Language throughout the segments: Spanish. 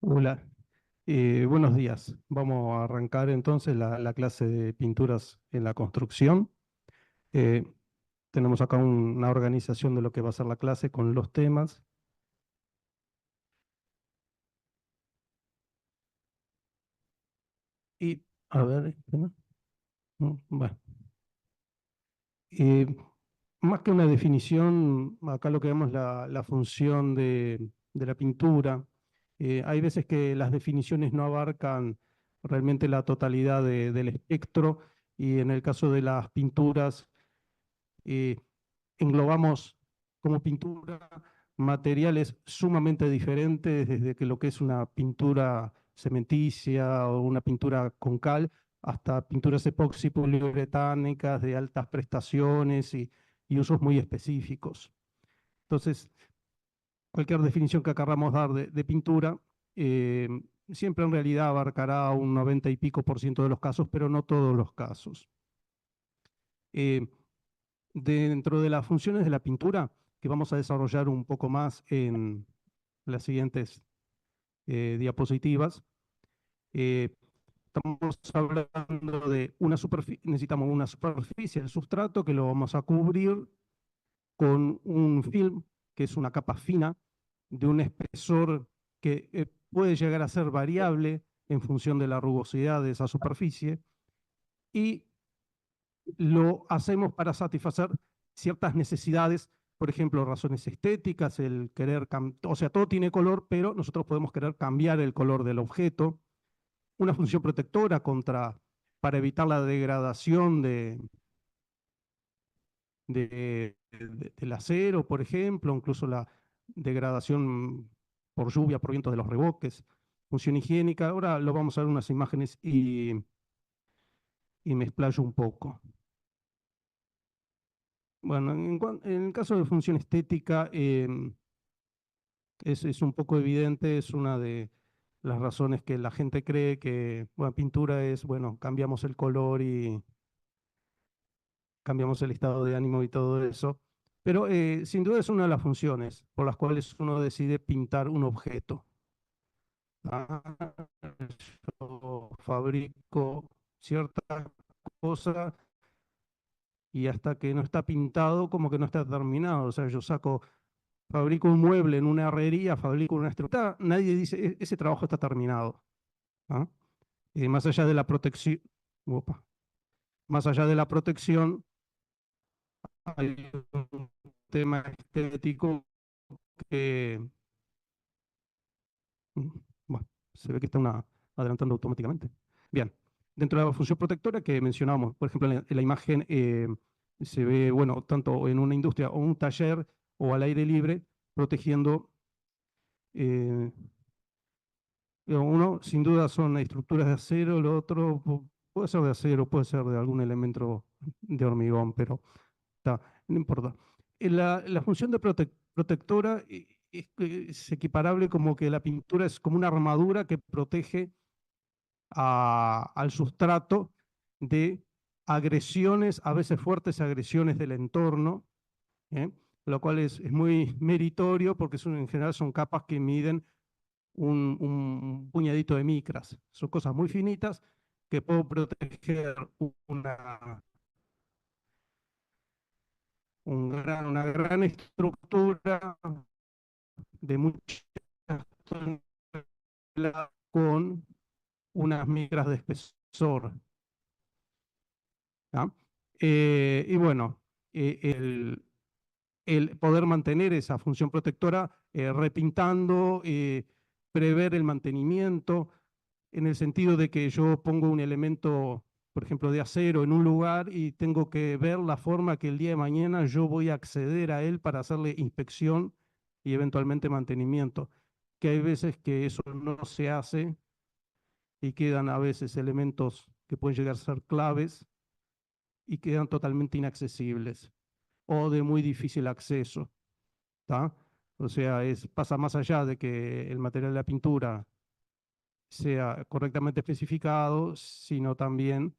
Hola, buenos días. Vamos a arrancar entonces la clase de pinturas en la construcción. Eh, Tenemos acá una organización de lo que va a ser la clase con los temas. Y, a ver, espera. Bueno, eh, más que una definición, acá lo que vemos es la función de la pintura. Hay veces que las definiciones no abarcan realmente la totalidad del espectro y en el caso de las pinturas, eh, englobamos como pintura materiales sumamente diferentes, desde que lo que es una pintura cementicia o una pintura con cal, hasta pinturas epoxi poliuretánicas de altas prestaciones y usos muy específicos. Entonces, cualquier definición que queramos dar de pintura, eh, siempre en realidad abarcará un 90 y pico por ciento de los casos, pero no todos los casos. Eh, Dentro de las funciones de la pintura, que vamos a desarrollar un poco más en las siguientes diapositivas, eh, estamos hablando de una superficie, necesitamos una superficie del sustrato que lo vamos a cubrir con un film, que es una capa fina, de un espesor que puede llegar a ser variable en función de la rugosidad de esa superficie, y lo hacemos para satisfacer ciertas necesidades, por ejemplo, razones estéticas, el querer, o sea, todo tiene color, pero nosotros podemos querer cambiar el color del objeto, una función protectora para evitar la degradación del acero, por ejemplo, incluso la degradación por lluvia, por vientos de los revoques, función higiénica. Ahora lo vamos a ver en unas imágenes y me explayo un poco. Bueno, en el caso de función estética, es un poco evidente, es una de las razones que la gente cree que, bueno, pintura es, bueno, cambiamos el color y cambiamos el estado de ánimo y todo eso, pero sin duda es una de las funciones por las cuales uno decide pintar un objeto. Ah, yo fabrico cierta cosa y hasta que no está pintado, como que no está terminado. O sea, yo fabrico un mueble en una herrería, fabrico una estructura, nadie dice, Ese trabajo está terminado". ¿Ah? Más allá de la protección, más allá de la protección, hay un tema estético que, mm, bueno, se ve que adelantando automáticamente. Bien, dentro de la función protectora que mencionábamos, por ejemplo, en la imagen se ve, bueno, tanto en una industria o un taller o al aire libre, protegiendo. eh, Uno, sin duda, son estructuras de acero, lo otro puede ser de acero, puede ser de algún elemento de hormigón, pero está, no importa. La función de protectora es equiparable como que la pintura es como una armadura que protege al sustrato de agresiones, a veces fuertes agresiones del entorno, ¿eh? Lo cual es muy meritorio porque en general son capas que miden un puñadito de micras. Son cosas muy finitas que pueden proteger una gran estructura de muchas toneladas con unas micras de espesor. ¿Ah? Y bueno, el poder mantener esa función protectora repintando, prever el mantenimiento, en el sentido de que yo pongo un elemento, por ejemplo, de acero en un lugar y tengo que ver la forma que el día de mañana yo voy a acceder a él para hacerle inspección y eventualmente mantenimiento. Que hay veces que eso no se hace y quedan a veces elementos que pueden llegar a ser claves y quedan totalmente inaccesibles o de muy difícil acceso. ¿Tá? O sea, pasa más allá de que el material de la pintura sea correctamente especificado, sino también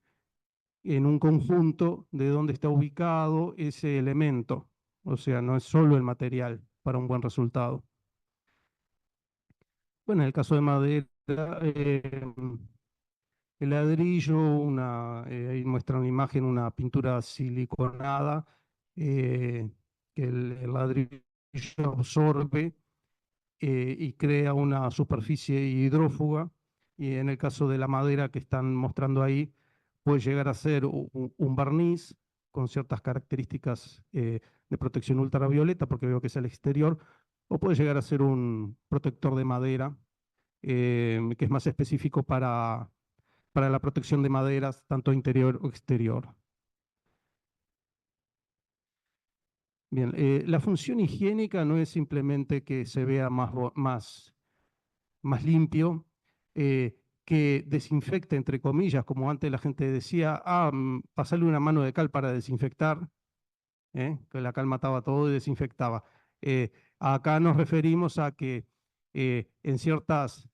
en un conjunto de dónde está ubicado ese elemento. O sea, no es solo el material para un buen resultado. Bueno, en el caso de madera, el ladrillo, ahí muestra una imagen, una pintura siliconada, que el ladrillo absorbe y crea una superficie hidrófuga. Y en el caso de la madera que están mostrando ahí, puede llegar a ser un barniz con ciertas características de protección ultravioleta, porque veo que es al exterior, o puede llegar a ser un protector de madera, que es más específico para la protección de maderas, tanto interior o exterior. Bien, la función higiénica no es simplemente que se vea más limpio, que desinfecte, entre comillas, como antes la gente decía, pasarle una mano de cal para desinfectar, que la cal mataba todo y desinfectaba. Acá nos referimos a que en ciertas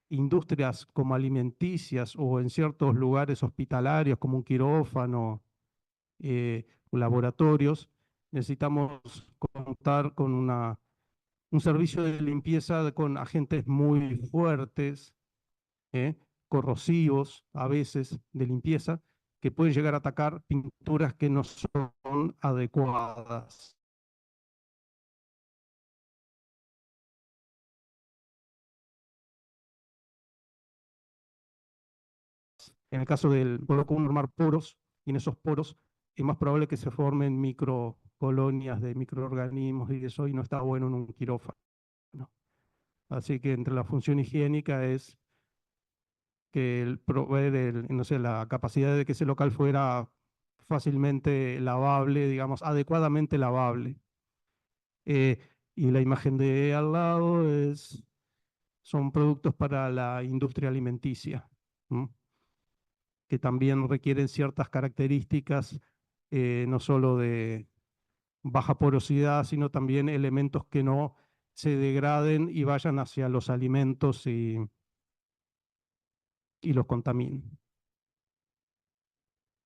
industrias como alimenticias o en ciertos lugares hospitalarios como un quirófano, laboratorios, necesitamos contar con un servicio de limpieza con agentes muy fuertes, ¿eh? Corrosivos a veces de limpieza, que pueden llegar a atacar pinturas que no son adecuadas. En el caso del pueblo común normar poros, y en esos poros es más probable que se formen microcolonias de microorganismos y eso, y no está bueno en un quirófano. Así que entre la función higiénica es que el proveer no sé, la capacidad de que ese local fuera fácilmente lavable, digamos, adecuadamente lavable. Eh, y la imagen de al lado son productos para la industria alimenticia, ¿m? Que también requieren ciertas características, no solo de baja porosidad, sino también elementos que no se degraden y vayan hacia los alimentos y los contaminen.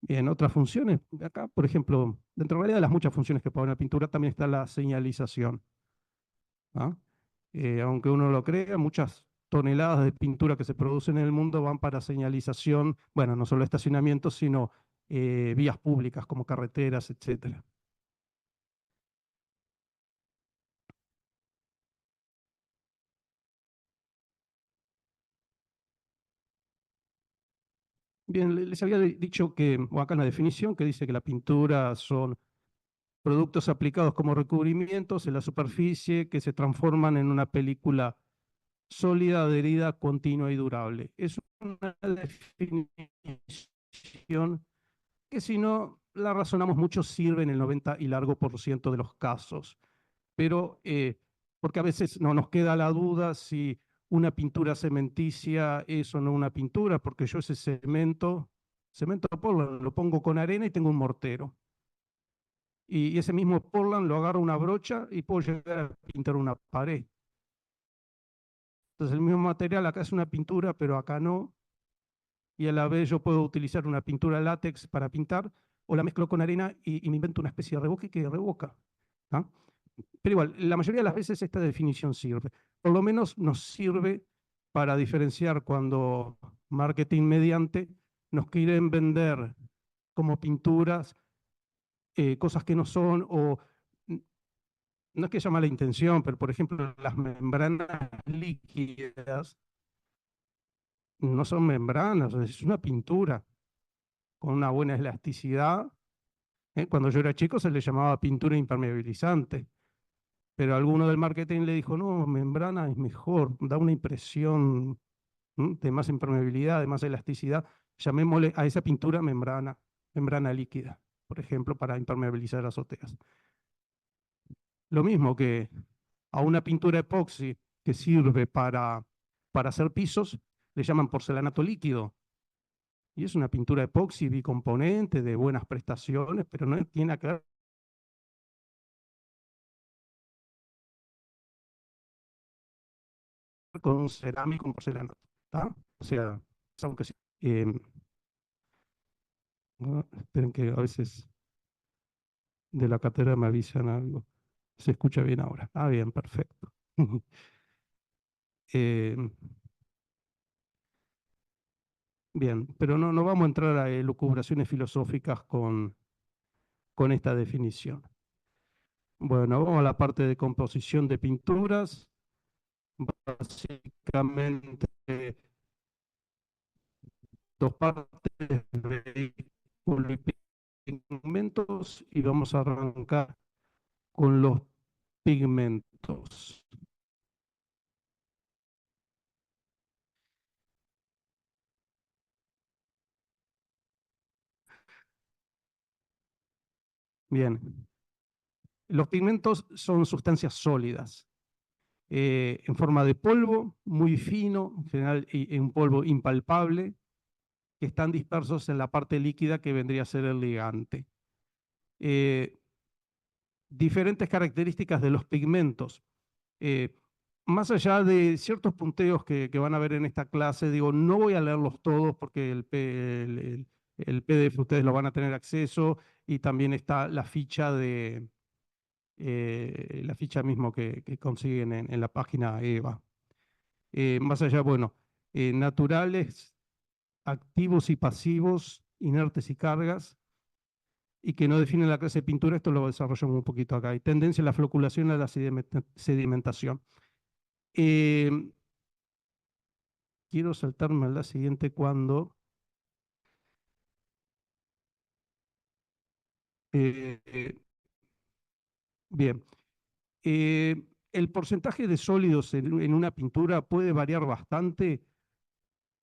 Bien, otras funciones, acá, por ejemplo, dentro de realidad de las muchas funciones que puede haber en la pintura, también está la señalización. ¿Ah? Aunque uno lo crea, muchas toneladas de pintura que se producen en el mundo van para señalización, bueno, no solo estacionamientos, sino vías públicas como carreteras, etcétera. Bien, les había dicho que, o acá en la definición, que dice que la pintura son productos aplicados como recubrimientos en la superficie que se transforman en una película sólida, adherida, continua y durable. Es una definición que si no la razonamos mucho sirve en el 90 y largo por ciento de los casos, pero porque a veces no nos queda la duda si una pintura cementicia es o no una pintura, porque yo ese cemento Portland, lo pongo con arena y tengo un mortero. Y ese mismo Portland lo agarro una brocha y puedo llegar a pintar una pared. Entonces el mismo material acá es una pintura, pero acá no, y a la vez yo puedo utilizar una pintura látex para pintar o la mezclo con arena y me invento una especie de reboque que revoca. ¿Ah? Pero igual, la mayoría de las veces esta definición sirve. Por lo menos nos sirve para diferenciar cuando marketing mediante nos quieren vender como pinturas cosas que no son, o no es que llama la intención, pero por ejemplo las membranas líquidas no son membranas, es una pintura con una buena elasticidad. Cuando yo era chico se le llamaba pintura impermeabilizante, pero alguno del marketing le dijo, no, membrana es mejor, da una impresión de más impermeabilidad, de más elasticidad. Llamémosle a esa pintura membrana líquida, por ejemplo, para impermeabilizar azoteas. Lo mismo que a una pintura epoxi que sirve para hacer pisos, le llaman porcelanato líquido. Y es una pintura epoxi bicomponente de buenas prestaciones, pero no tiene nada que ver con cerámico, con porcelanato. ¿Tá? O sea, aunque sí, esperen que a veces de la cátedra me avisan algo. Se escucha bien ahora. Ah, bien, perfecto. Eh, bien, pero no vamos a entrar a elucubraciones filosóficas con esta definición. Bueno, vamos a la parte de composición de pinturas. Básicamente dos partes, vehículo y pigmentos, y vamos a arrancar con los pigmentos. Bien, los pigmentos son sustancias sólidas, en forma de polvo, muy fino, en general un polvo impalpable, que están dispersos en la parte líquida que vendría a ser el ligante. Eh, Diferentes características de los pigmentos. Eh, Más allá de ciertos punteos que van a ver en esta clase, digo, no voy a leerlos todos porque el PDF ustedes lo van a tener acceso, y también está la ficha la ficha mismo que consiguen en la página EVA. Más allá, bueno, naturales, activos y pasivos, inertes y cargas, y que no definen la clase de pintura, esto lo desarrollamos un poquito acá. Hay tendencia a la floculación y a la sedimentación. Eh, Quiero saltarme a la siguiente cuando... eh, eh, bien, el porcentaje de sólidos en una pintura puede variar bastante.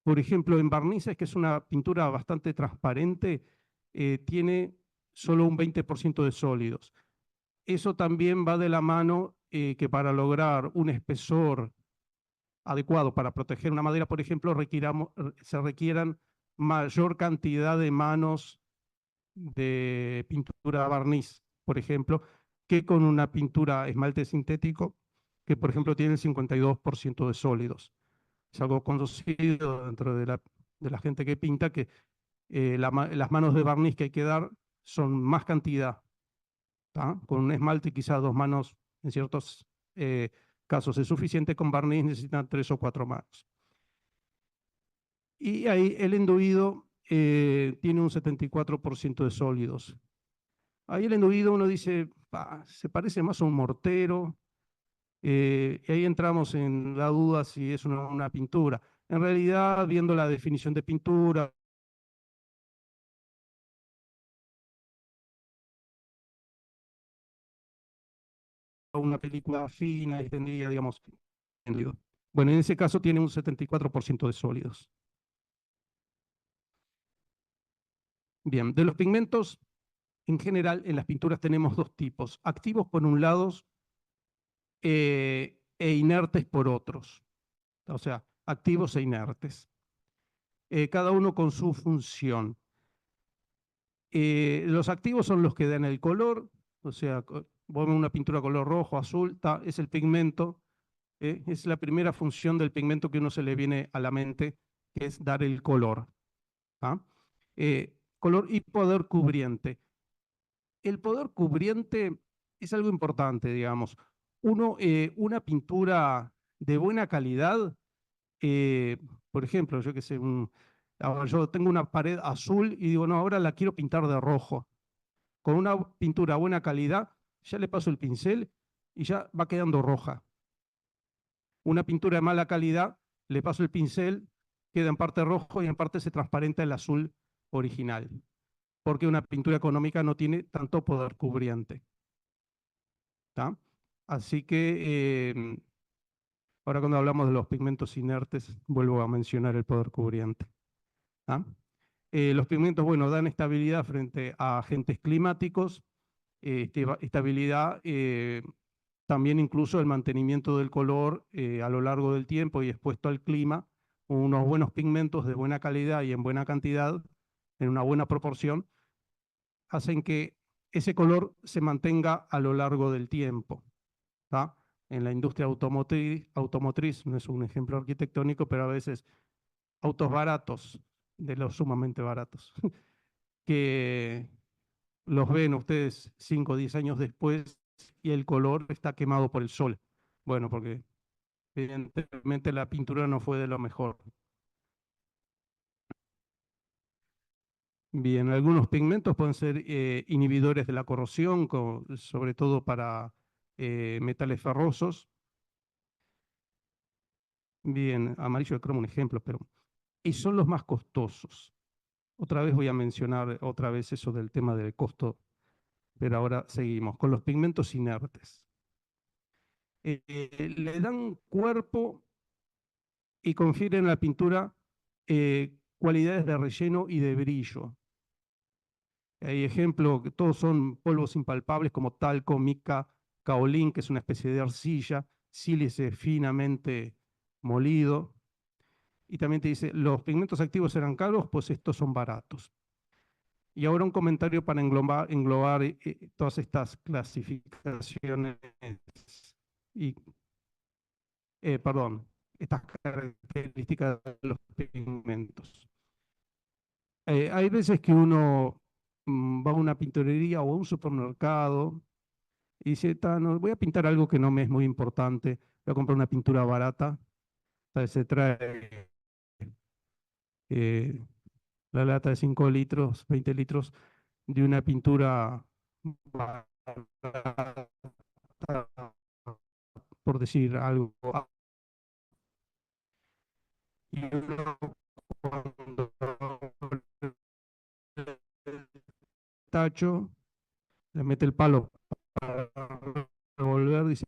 Por ejemplo, en barnices, que es una pintura bastante transparente, tiene solo un 20% de sólidos. Eso también va de la mano, que para lograr un espesor adecuado para proteger una madera, por ejemplo, se requieran mayor cantidad de manos de pintura barniz, por ejemplo, que con una pintura esmalte sintético, que por ejemplo tiene el 52% de sólidos. Es algo conocido dentro de la gente que pinta, que las manos de barniz que hay que dar son más cantidad. ¿Tá? Con un esmalte quizás dos manos en ciertos casos es suficiente, con barniz necesitan tres o cuatro manos. Y ahí el enduido tiene un 74% de sólidos. Ahí el enduido uno dice, se parece más a un mortero, y ahí entramos en la duda si es una pintura. En realidad, viendo la definición de pintura, una película fina y tendría, digamos, enduido. Bueno, en ese caso tiene un 74% de sólidos. Bien, de los pigmentos, en general, en las pinturas tenemos dos tipos: activos por un lado, e inertes por otros. O sea, activos e inertes. Cada uno con su función. Los activos son los que dan el color, o sea, vos ves una pintura color rojo, azul, es el pigmento. Es la primera función del pigmento que uno se le viene a la mente, que es dar el color. ¿Ah? Color y poder cubriente. El poder cubriente es algo importante, digamos. Una pintura de buena calidad, eh, por ejemplo, yo que sé, ahora yo tengo una pared azul y digo, no, ahora la quiero pintar de rojo. Con una pintura de buena calidad, ya le paso el pincel y ya va quedando roja. Una pintura de mala calidad, le paso el pincel, queda en parte rojo y en parte se transparenta el azul original, porque una pintura económica no tiene tanto poder cubriente. ¿Tá? Así que ahora cuando hablamos de los pigmentos inertes, vuelvo a mencionar el poder cubriente. ¿Tá? Los pigmentos, bueno, dan estabilidad frente a agentes climáticos, estabilidad, también incluso el mantenimiento del color a lo largo del tiempo y expuesto al clima. Unos buenos pigmentos de buena calidad y en buena cantidad, en una buena proporción, hacen que ese color se mantenga a lo largo del tiempo. ¿Tá? En la industria automotriz, no es un ejemplo arquitectónico, pero a veces autos baratos, de los sumamente baratos, que los ven ustedes 5 o 10 años después y el color está quemado por el sol. Bueno, porque evidentemente la pintura no fue de lo mejor. Bien, algunos pigmentos pueden ser inhibidores de la corrosión, sobre todo para metales ferrosos. Bien, amarillo de cromo un ejemplo, pero y son los más costosos. Otra vez voy a mencionar otra vez eso del tema del costo, pero ahora seguimos con los pigmentos inertes. Le dan cuerpo y confieren a la pintura cualidades de relleno y de brillo. Hay ejemplos que todos son polvos impalpables como talco, mica, caolín, que es una especie de arcilla, sílice finamente molido. Y también te dice, los pigmentos activos eran caros, pues estos son baratos. Y ahora un comentario para englobar todas estas clasificaciones y, perdón, estas características de los pigmentos. Hay veces que uno va a una pintorería o a un supermercado y dice, no, voy a pintar algo que no me es muy importante, voy a comprar una pintura barata. Entonces se trae eh, la lata de 5 litros, 20 litros de una pintura barata, por decir algo. Y uno cuando abre el tacho, le mete el palo para revolver, dice,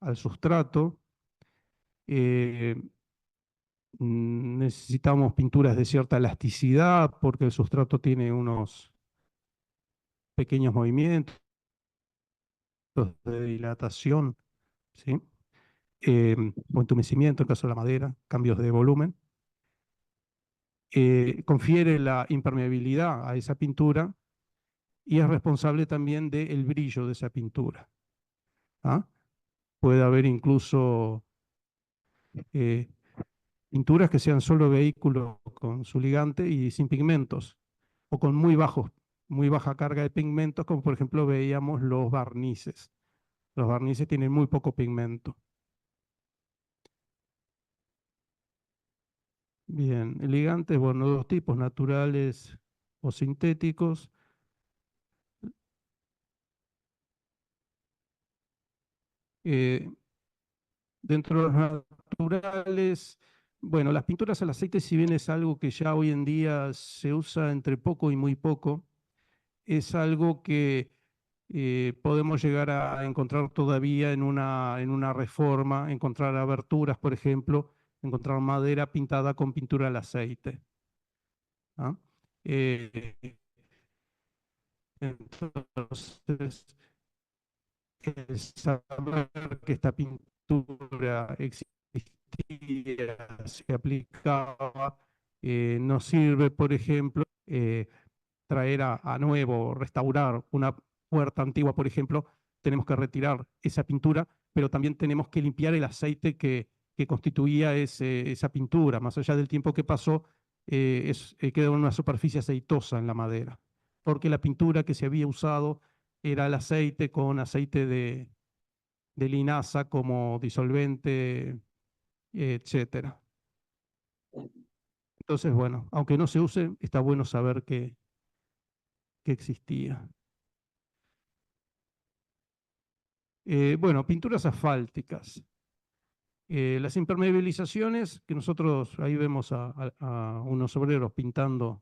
al sustrato. eh, Necesitamos pinturas de cierta elasticidad porque el sustrato tiene unos pequeños movimientos de dilatación ¿sí? O entumecimiento en caso de la madera, cambios de volumen. Confiere la impermeabilidad a esa pintura y es responsable también del brillo de esa pintura. ¿Ah? Puede haber incluso eh, pinturas que sean solo vehículo con su ligante y sin pigmentos, o con muy baja carga de pigmentos, como por ejemplo veíamos los barnices. Los barnices tienen muy poco pigmento. Bien, ligantes, bueno, dos tipos, naturales o sintéticos. Eh, Dentro de los naturales, bueno, las pinturas al aceite, si bien es algo que ya hoy en día se usa entre poco y muy poco, es algo que podemos llegar a encontrar todavía en una reforma, encontrar aberturas, por ejemplo, encontrar madera pintada con pintura al aceite. ¿Ah? Eh, entonces, el saber que esta pintura existía, se aplicaba, nos sirve, por ejemplo, traer a nuevo, restaurar una puerta antigua, por ejemplo, tenemos que retirar esa pintura, pero también tenemos que limpiar el aceite que constituía esa pintura. Más allá del tiempo que pasó, queda una superficie aceitosa en la madera, porque la pintura que se había usado era el aceite con aceite de linaza como disolvente, etcétera. Entonces, bueno, aunque no se use, está bueno saber que existía. Bueno, pinturas asfálticas. Las impermeabilizaciones, que nosotros ahí vemos a unos obreros pintando,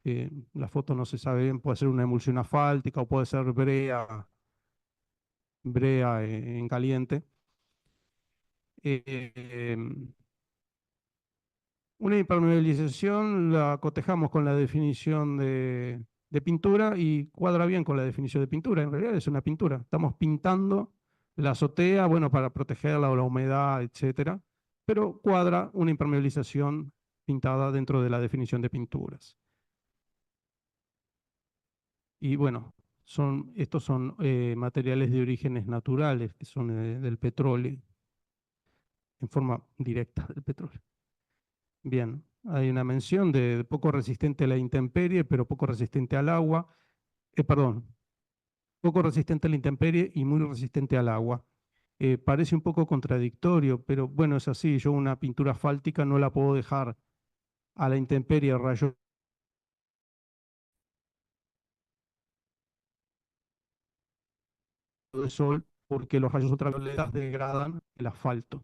la foto no se sabe bien, puede ser una emulsión asfáltica o puede ser brea en caliente. Eh, Una impermeabilización la cotejamos con la definición de pintura y cuadra bien con la definición de pintura. En realidad es una pintura. Estamos pintando la azotea, bueno, para protegerla o la humedad, etcétera, pero cuadra una impermeabilización pintada dentro de la definición de pinturas. Y bueno, estos son materiales de orígenes naturales, que son del petróleo, en forma directa del petróleo. Bien, hay una mención de poco resistente a la intemperie, pero poco resistente al agua. Perdón, poco resistente a la intemperie y muy resistente al agua. Parece un poco contradictorio, pero bueno, es así. Yo una pintura asfáltica no la puedo dejar a la intemperie, a rayos de sol, porque los rayos ultravioletas degradan el asfalto.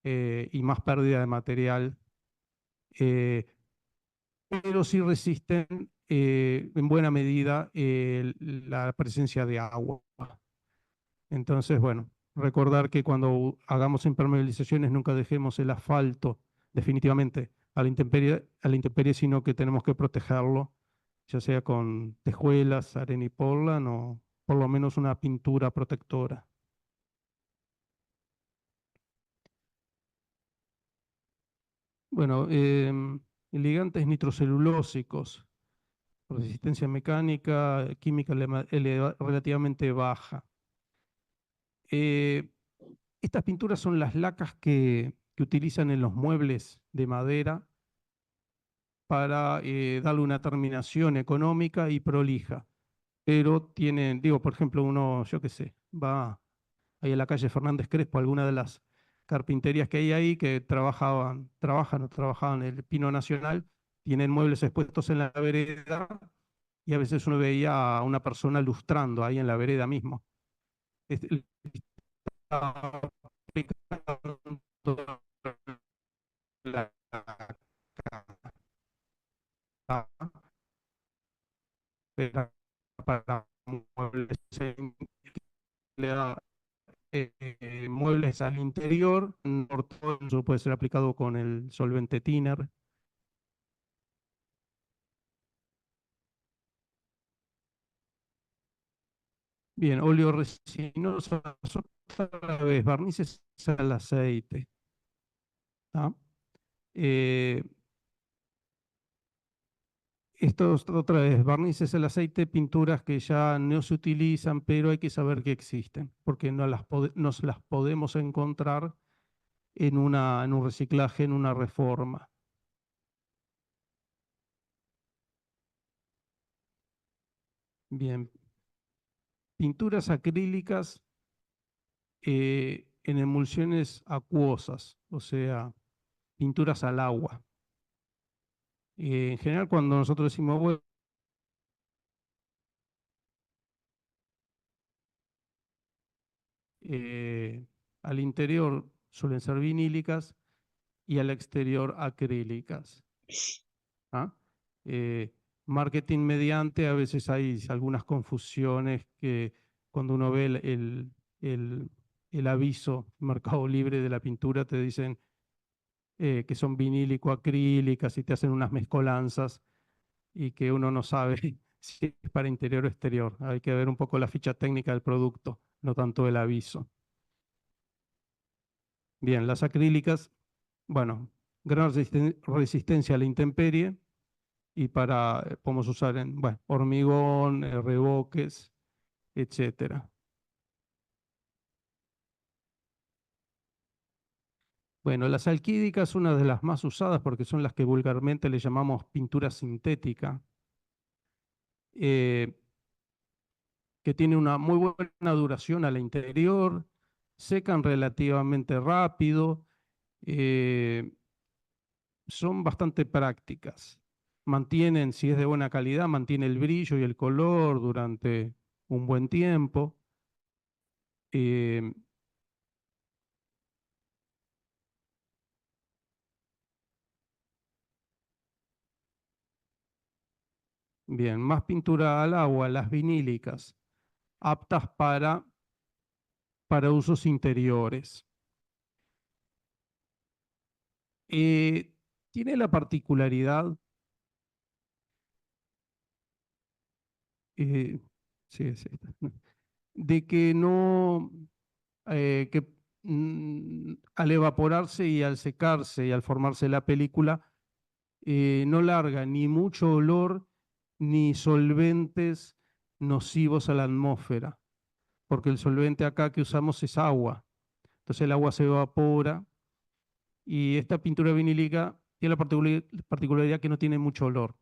Y más pérdida de material. Eh, pero sí resisten en buena medida la presencia de agua. Entonces, bueno, recordar que cuando hagamos impermeabilizaciones nunca dejemos el asfalto definitivamente a la intemperie, sino que tenemos que protegerlo, ya sea con tejuelas, arena y portland o por lo menos una pintura protectora. Bueno, ligantes nitrocelulósicos, resistencia mecánica, química relativamente baja. Eh, Estas pinturas son las lacas que utilizan en los muebles de madera para darle una terminación económica y prolija. Pero tienen, digo, por ejemplo, uno, yo qué sé, va ahí a la calle Fernández Crespo, alguna de las carpinterías que hay ahí que trabajaban el Pino Nacional, tienen muebles expuestos en la vereda y a veces uno veía a una persona lustrando ahí en la vereda mismo. Este, la para muebles, muebles al interior, eso puede ser aplicado con el solvente thinner. Bien, oleoresinosa, otra vez, barnices al aceite. ¿Tá? Eh, Estos, otra vez, barnices al aceite, pinturas que ya no se utilizan, pero hay que saber que existen, porque nos las podemos encontrar en un reciclaje, en una reforma. Bien, pinturas acrílicas en emulsiones acuosas, o sea, pinturas al agua. En general, cuando nosotros decimos, bueno, eh, al interior suelen ser vinílicas y al exterior acrílicas. ¿Ah? Eh, Marketing mediante, a veces hay algunas confusiones que cuando uno ve el aviso Mercado Libre de la pintura te dicen que son vinílico-acrílicas y te hacen unas mezcolanzas y que uno no sabe si es para interior o exterior. Hay que ver un poco la ficha técnica del producto, no tanto el aviso. Bien, las acrílicas, bueno, gran resistencia a la intemperie y podemos usar en, bueno, hormigón, reboques, etcétera. Bueno, las alquídicas, una de las más usadas porque son las que vulgarmente le llamamos pintura sintética, eh, que tiene una muy buena duración al interior, secan relativamente rápido, eh, son bastante prácticas. Mantienen, si es de buena calidad, mantiene el brillo y el color durante un buen tiempo. Eh, Bien, más pintura al agua, las vinílicas, aptas para usos interiores. Eh, Tiene la particularidad, eh, sí, es esta, de que no, que al evaporarse y al secarse y al formarse la película, no larga ni mucho olor ni solventes nocivos a la atmósfera, porque el solvente acá que usamos es agua. Entonces el agua se evapora y esta pintura vinílica tiene la particularidad que no tiene mucho olor.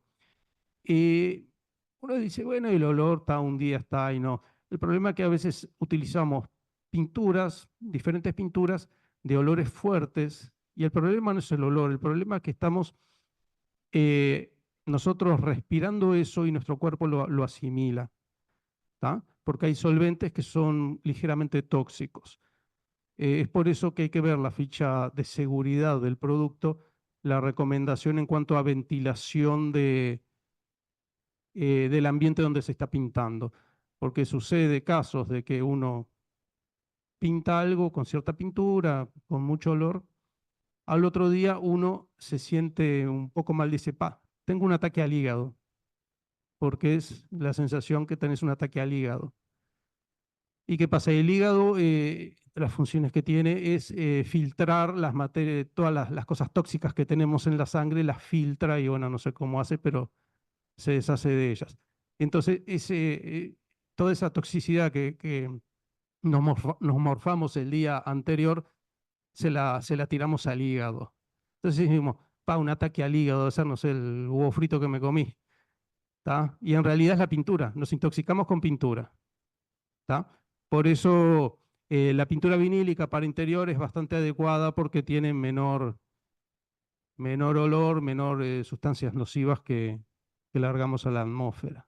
Uno dice, bueno, el olor está un día, está y no. El problema es que a veces utilizamos pinturas, diferentes pinturas de olores fuertes, y el problema no es el olor, el problema es que estamos nosotros respirando eso y nuestro cuerpo lo asimila, ¿tá? Porque hay solventes que son ligeramente tóxicos. Es por eso que hay que ver la ficha de seguridad del producto, la recomendación en cuanto a ventilación del ambiente donde se está pintando, porque sucede casos de que uno pinta algo con cierta pintura, con mucho olor, al otro día uno se siente un poco mal, dice, tengo un ataque al hígado, porque es la sensación que tenés un ataque al hígado. ¿Y qué pasa? El hígado, las funciones que tiene es filtrar las materias, todas las cosas tóxicas que tenemos en la sangre, las filtra y bueno, no sé cómo hace, pero se deshace de ellas. Entonces, toda esa toxicidad que nos morfamos el día anterior, se la tiramos al hígado. Entonces decimos, un ataque al hígado, debe ser, no sé, el huevo frito que me comí. ¿Tá? Y en realidad es la pintura, nos intoxicamos con pintura. ¿Tá? Por eso la pintura vinílica para interior es bastante adecuada porque tiene menor olor, menor sustancias nocivas que largamos a la atmósfera.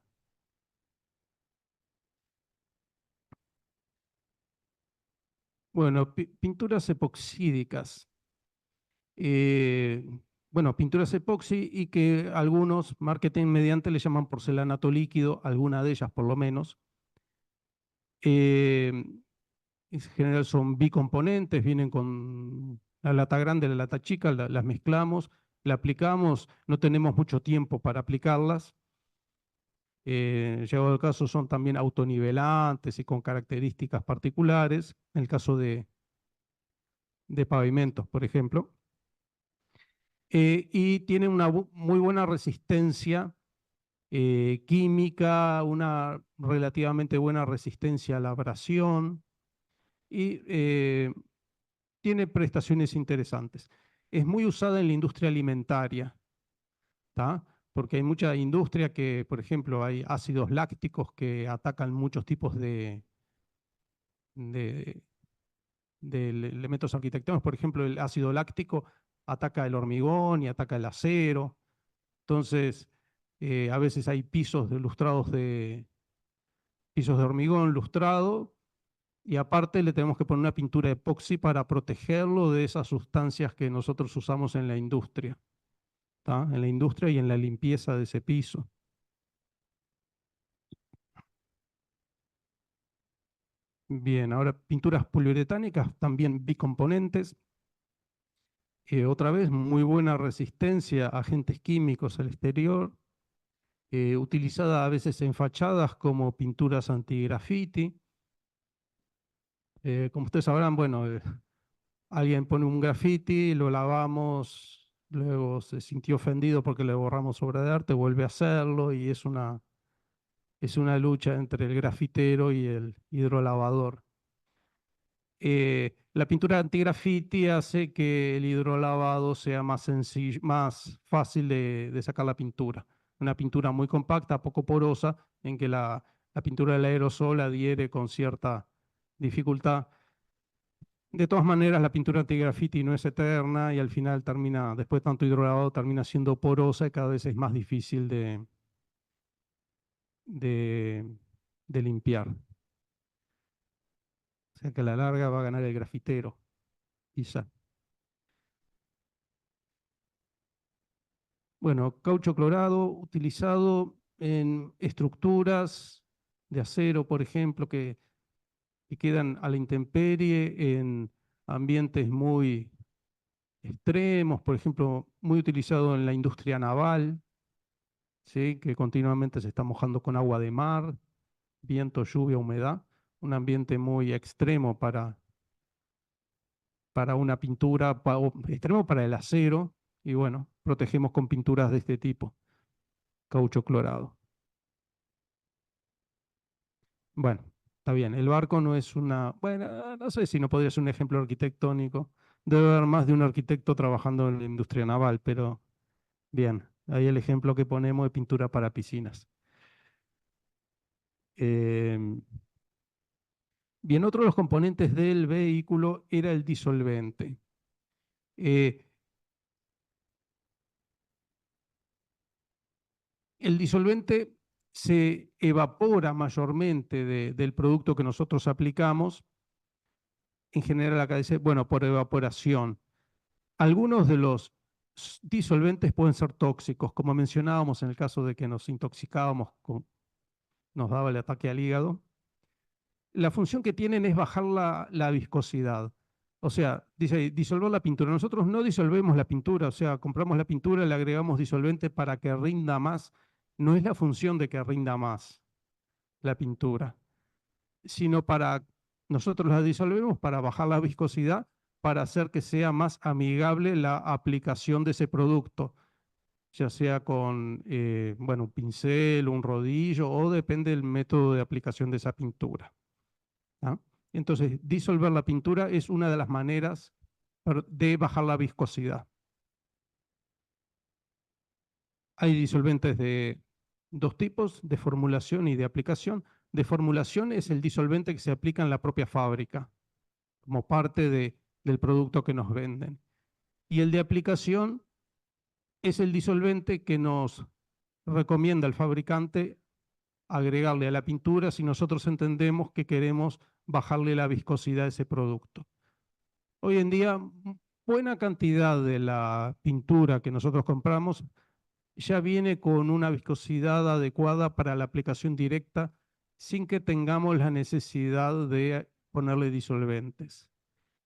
Bueno, pinturas epoxídicas. Eh, bueno, pinturas epoxi y que algunos marketing mediante le llaman porcelanato líquido, alguna de ellas por lo menos. Eh, en general son bicomponentes, vienen con la lata grande, la lata chica, las mezclamos, la aplicamos, no tenemos mucho tiempo para aplicarlas. Llegado el caso son también autonivelantes y con características particulares, en el caso de pavimentos, por ejemplo. Y tiene una muy buena resistencia química, una relativamente buena resistencia a la abrasión y tiene prestaciones interesantes. Es muy usada en la industria alimentaria, ¿tá? Porque hay mucha industria que, por ejemplo, hay ácidos lácticos que atacan muchos tipos de, de elementos arquitectónicos. Por ejemplo, el ácido láctico ataca el hormigón y ataca el acero. Entonces, a veces hay pisos de hormigón lustrado y aparte le tenemos que poner una pintura epoxi para protegerlo de esas sustancias que nosotros usamos en la industria, ¿tá? En la industria y en la limpieza de ese piso. Bien, ahora pinturas poliuretánicas, también bicomponentes. Otra vez, muy buena resistencia a agentes químicos al exterior, utilizada a veces en fachadas como pinturas anti-graffiti. Como ustedes sabrán, bueno, alguien pone un graffiti, lo lavamos, luego se sintió ofendido porque le borramos obra de arte, vuelve a hacerlo y es una lucha entre el grafitero y el hidrolavador. La pintura anti-graffiti hace que el hidrolavado sea más sencillo, más fácil de sacar la pintura. Una pintura muy compacta, poco porosa, en que la pintura del aerosol adhiere con cierta dificultad. De todas maneras, la pintura anti-graffiti no es eterna y al final termina, después de tanto hidrolavado, termina siendo porosa y cada vez es más difícil de, de limpiar. O sea que a la larga va a ganar el grafitero, quizá. Bueno, caucho clorado utilizado en estructuras de acero, por ejemplo, que quedan a la intemperie en ambientes muy extremos, por ejemplo, muy utilizado en la industria naval, ¿sí? Que continuamente se está mojando con agua de mar, viento, lluvia, humedad, un ambiente muy extremo para una pintura, o extremo para el acero, y bueno, protegemos con pinturas de este tipo, caucho clorado. Bueno, está bien, el barco no es una, bueno, no sé si no podría ser un ejemplo arquitectónico, debe haber más de un arquitecto trabajando en la industria naval, pero bien, ahí el ejemplo que ponemos de pintura para piscinas. Em, Bien, otro de los componentes del vehículo era el disolvente. Eh, el disolvente se evapora mayormente del producto que nosotros aplicamos. En general acá dice, bueno, por evaporación. Algunos de los disolventes pueden ser tóxicos, como mencionábamos en el caso de que nos intoxicábamos, nos daba el ataque al hígado. La función que tienen es bajar la viscosidad. O sea, dice disolver la pintura. Nosotros no disolvemos la pintura, o sea, compramos la pintura, le agregamos disolvente para que rinda más. No es la función de que rinda más la pintura, sino para, nosotros la disolvemos para bajar la viscosidad, para hacer que sea más amigable la aplicación de ese producto, ya sea con, bueno, un pincel, un rodillo, o depende del método de aplicación de esa pintura. ¿Ah? Entonces, disolver la pintura es una de las maneras de bajar la viscosidad. Hay disolventes de dos tipos, de formulación y de aplicación. De formulación es el disolvente que se aplica en la propia fábrica, como parte del producto que nos venden. Y el de aplicación es el disolvente que nos recomienda el fabricante agregarle a la pintura si nosotros entendemos que queremos bajarle la viscosidad a ese producto. Hoy en día, buena cantidad de la pintura que nosotros compramos ya viene con una viscosidad adecuada para la aplicación directa sin que tengamos la necesidad de ponerle disolventes.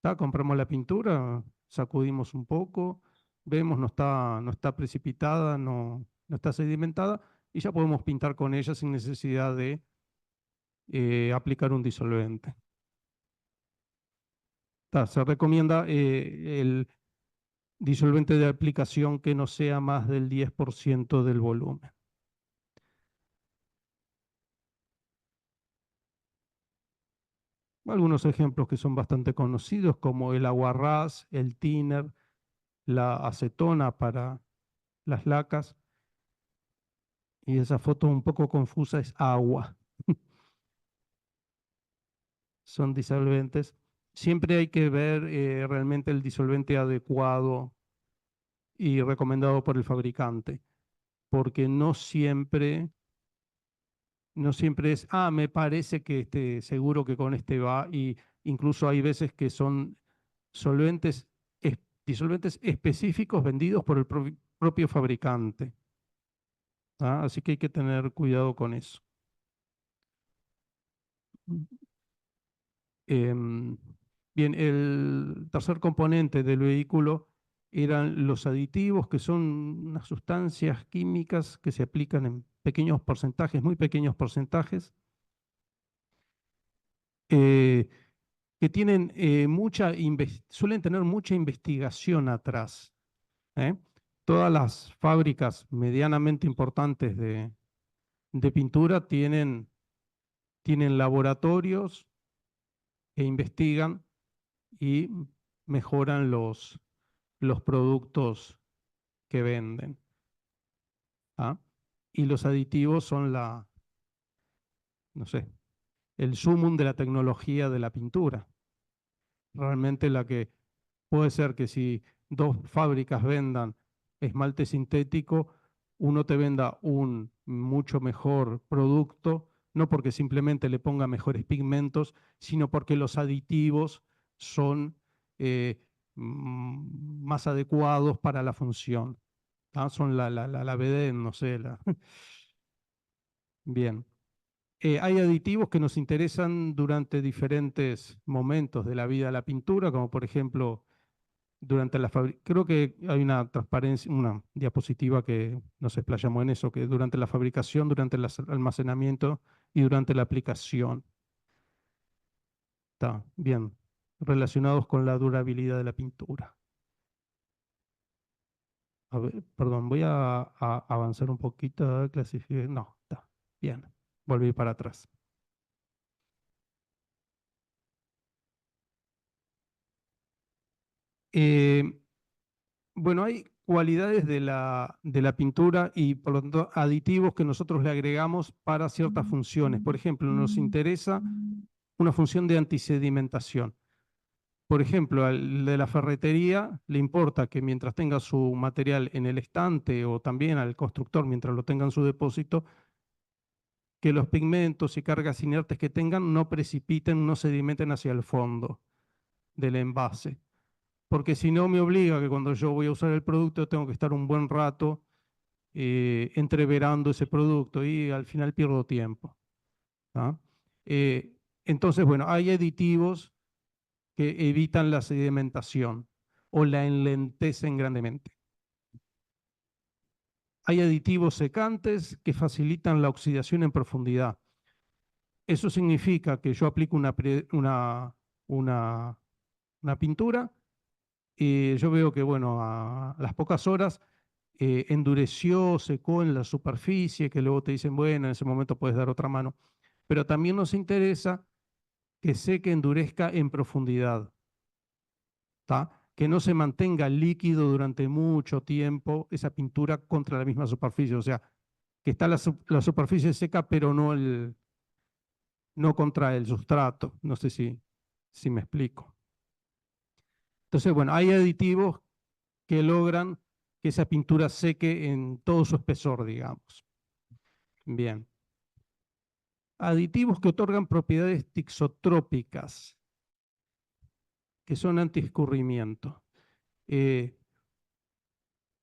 ¿Tá? Compramos la pintura, sacudimos un poco, vemos no está precipitada, no está sedimentada y ya podemos pintar con ella sin necesidad de aplicar un disolvente. Se recomienda el disolvente de aplicación que no sea más del 10% del volumen. Algunos ejemplos que son bastante conocidos como el aguarrás, el thinner, la acetona para las lacas. Y esa foto un poco confusa es agua. Son disolventes. Siempre hay que ver realmente el disolvente adecuado y recomendado por el fabricante, porque no siempre es, me parece que seguro que con este va, y incluso hay veces que son solventes, disolventes específicos vendidos por el propio fabricante. Así que hay que tener cuidado con eso. Bien, el tercer componente del vehículo eran los aditivos, que son unas sustancias químicas que se aplican en pequeños porcentajes, muy pequeños porcentajes, que tienen suelen tener mucha investigación atrás. ¿eh? Todas las fábricas medianamente importantes de pintura tienen laboratorios que investigan y mejoran los productos que venden. ¿ah? Y los aditivos son no sé, el sumum de la tecnología de la pintura. Realmente puede ser que si dos fábricas vendan esmalte sintético, uno te venda un mucho mejor producto, no porque simplemente le ponga mejores pigmentos, sino porque los aditivos son más adecuados para la función. Son la BD, no sé. Bien. Hay aditivos que nos interesan durante diferentes momentos de la vida de la pintura, como por ejemplo durante la fabricación. Creo que hay una transparencia, una diapositiva que nos explayamos en eso, que durante la fabricación, durante el almacenamiento y durante la aplicación. Está bien, relacionados con la durabilidad de la pintura. A ver, perdón, voy a avanzar un poquito, clasificar. No, está bien, volví para atrás. Eh, Bueno, hay cualidades de la pintura y por lo tanto aditivos que nosotros le agregamos para ciertas funciones. Por ejemplo, nos interesa una función de antisedimentación. Por ejemplo, al de la ferretería le importa que mientras tenga su material en el estante, o también al constructor mientras lo tenga en su depósito, que los pigmentos y cargas inertes que tengan no precipiten, no sedimenten hacia el fondo del envase. Porque si no me obliga que cuando yo voy a usar el producto tengo que estar un buen rato entreverando ese producto y al final pierdo tiempo. Entonces, bueno, hay aditivos que evitan la sedimentación o la enlentecen grandemente. Hay aditivos secantes que facilitan la oxidación en profundidad. Eso significa que yo aplico una pintura y yo veo que, bueno, a las pocas horas endureció, secó en la superficie, que luego te dicen, bueno, en ese momento puedes dar otra mano. Pero también nos interesa que seque, endurezca en profundidad, que no se mantenga líquido durante mucho tiempo esa pintura contra la misma superficie. O sea, que está la superficie seca, pero no contra el sustrato. No sé si me explico. Entonces, bueno, hay aditivos que logran que esa pintura seque en todo su espesor, digamos. Bien. Aditivos que otorgan propiedades tixotrópicas, que son antiescurrimiento.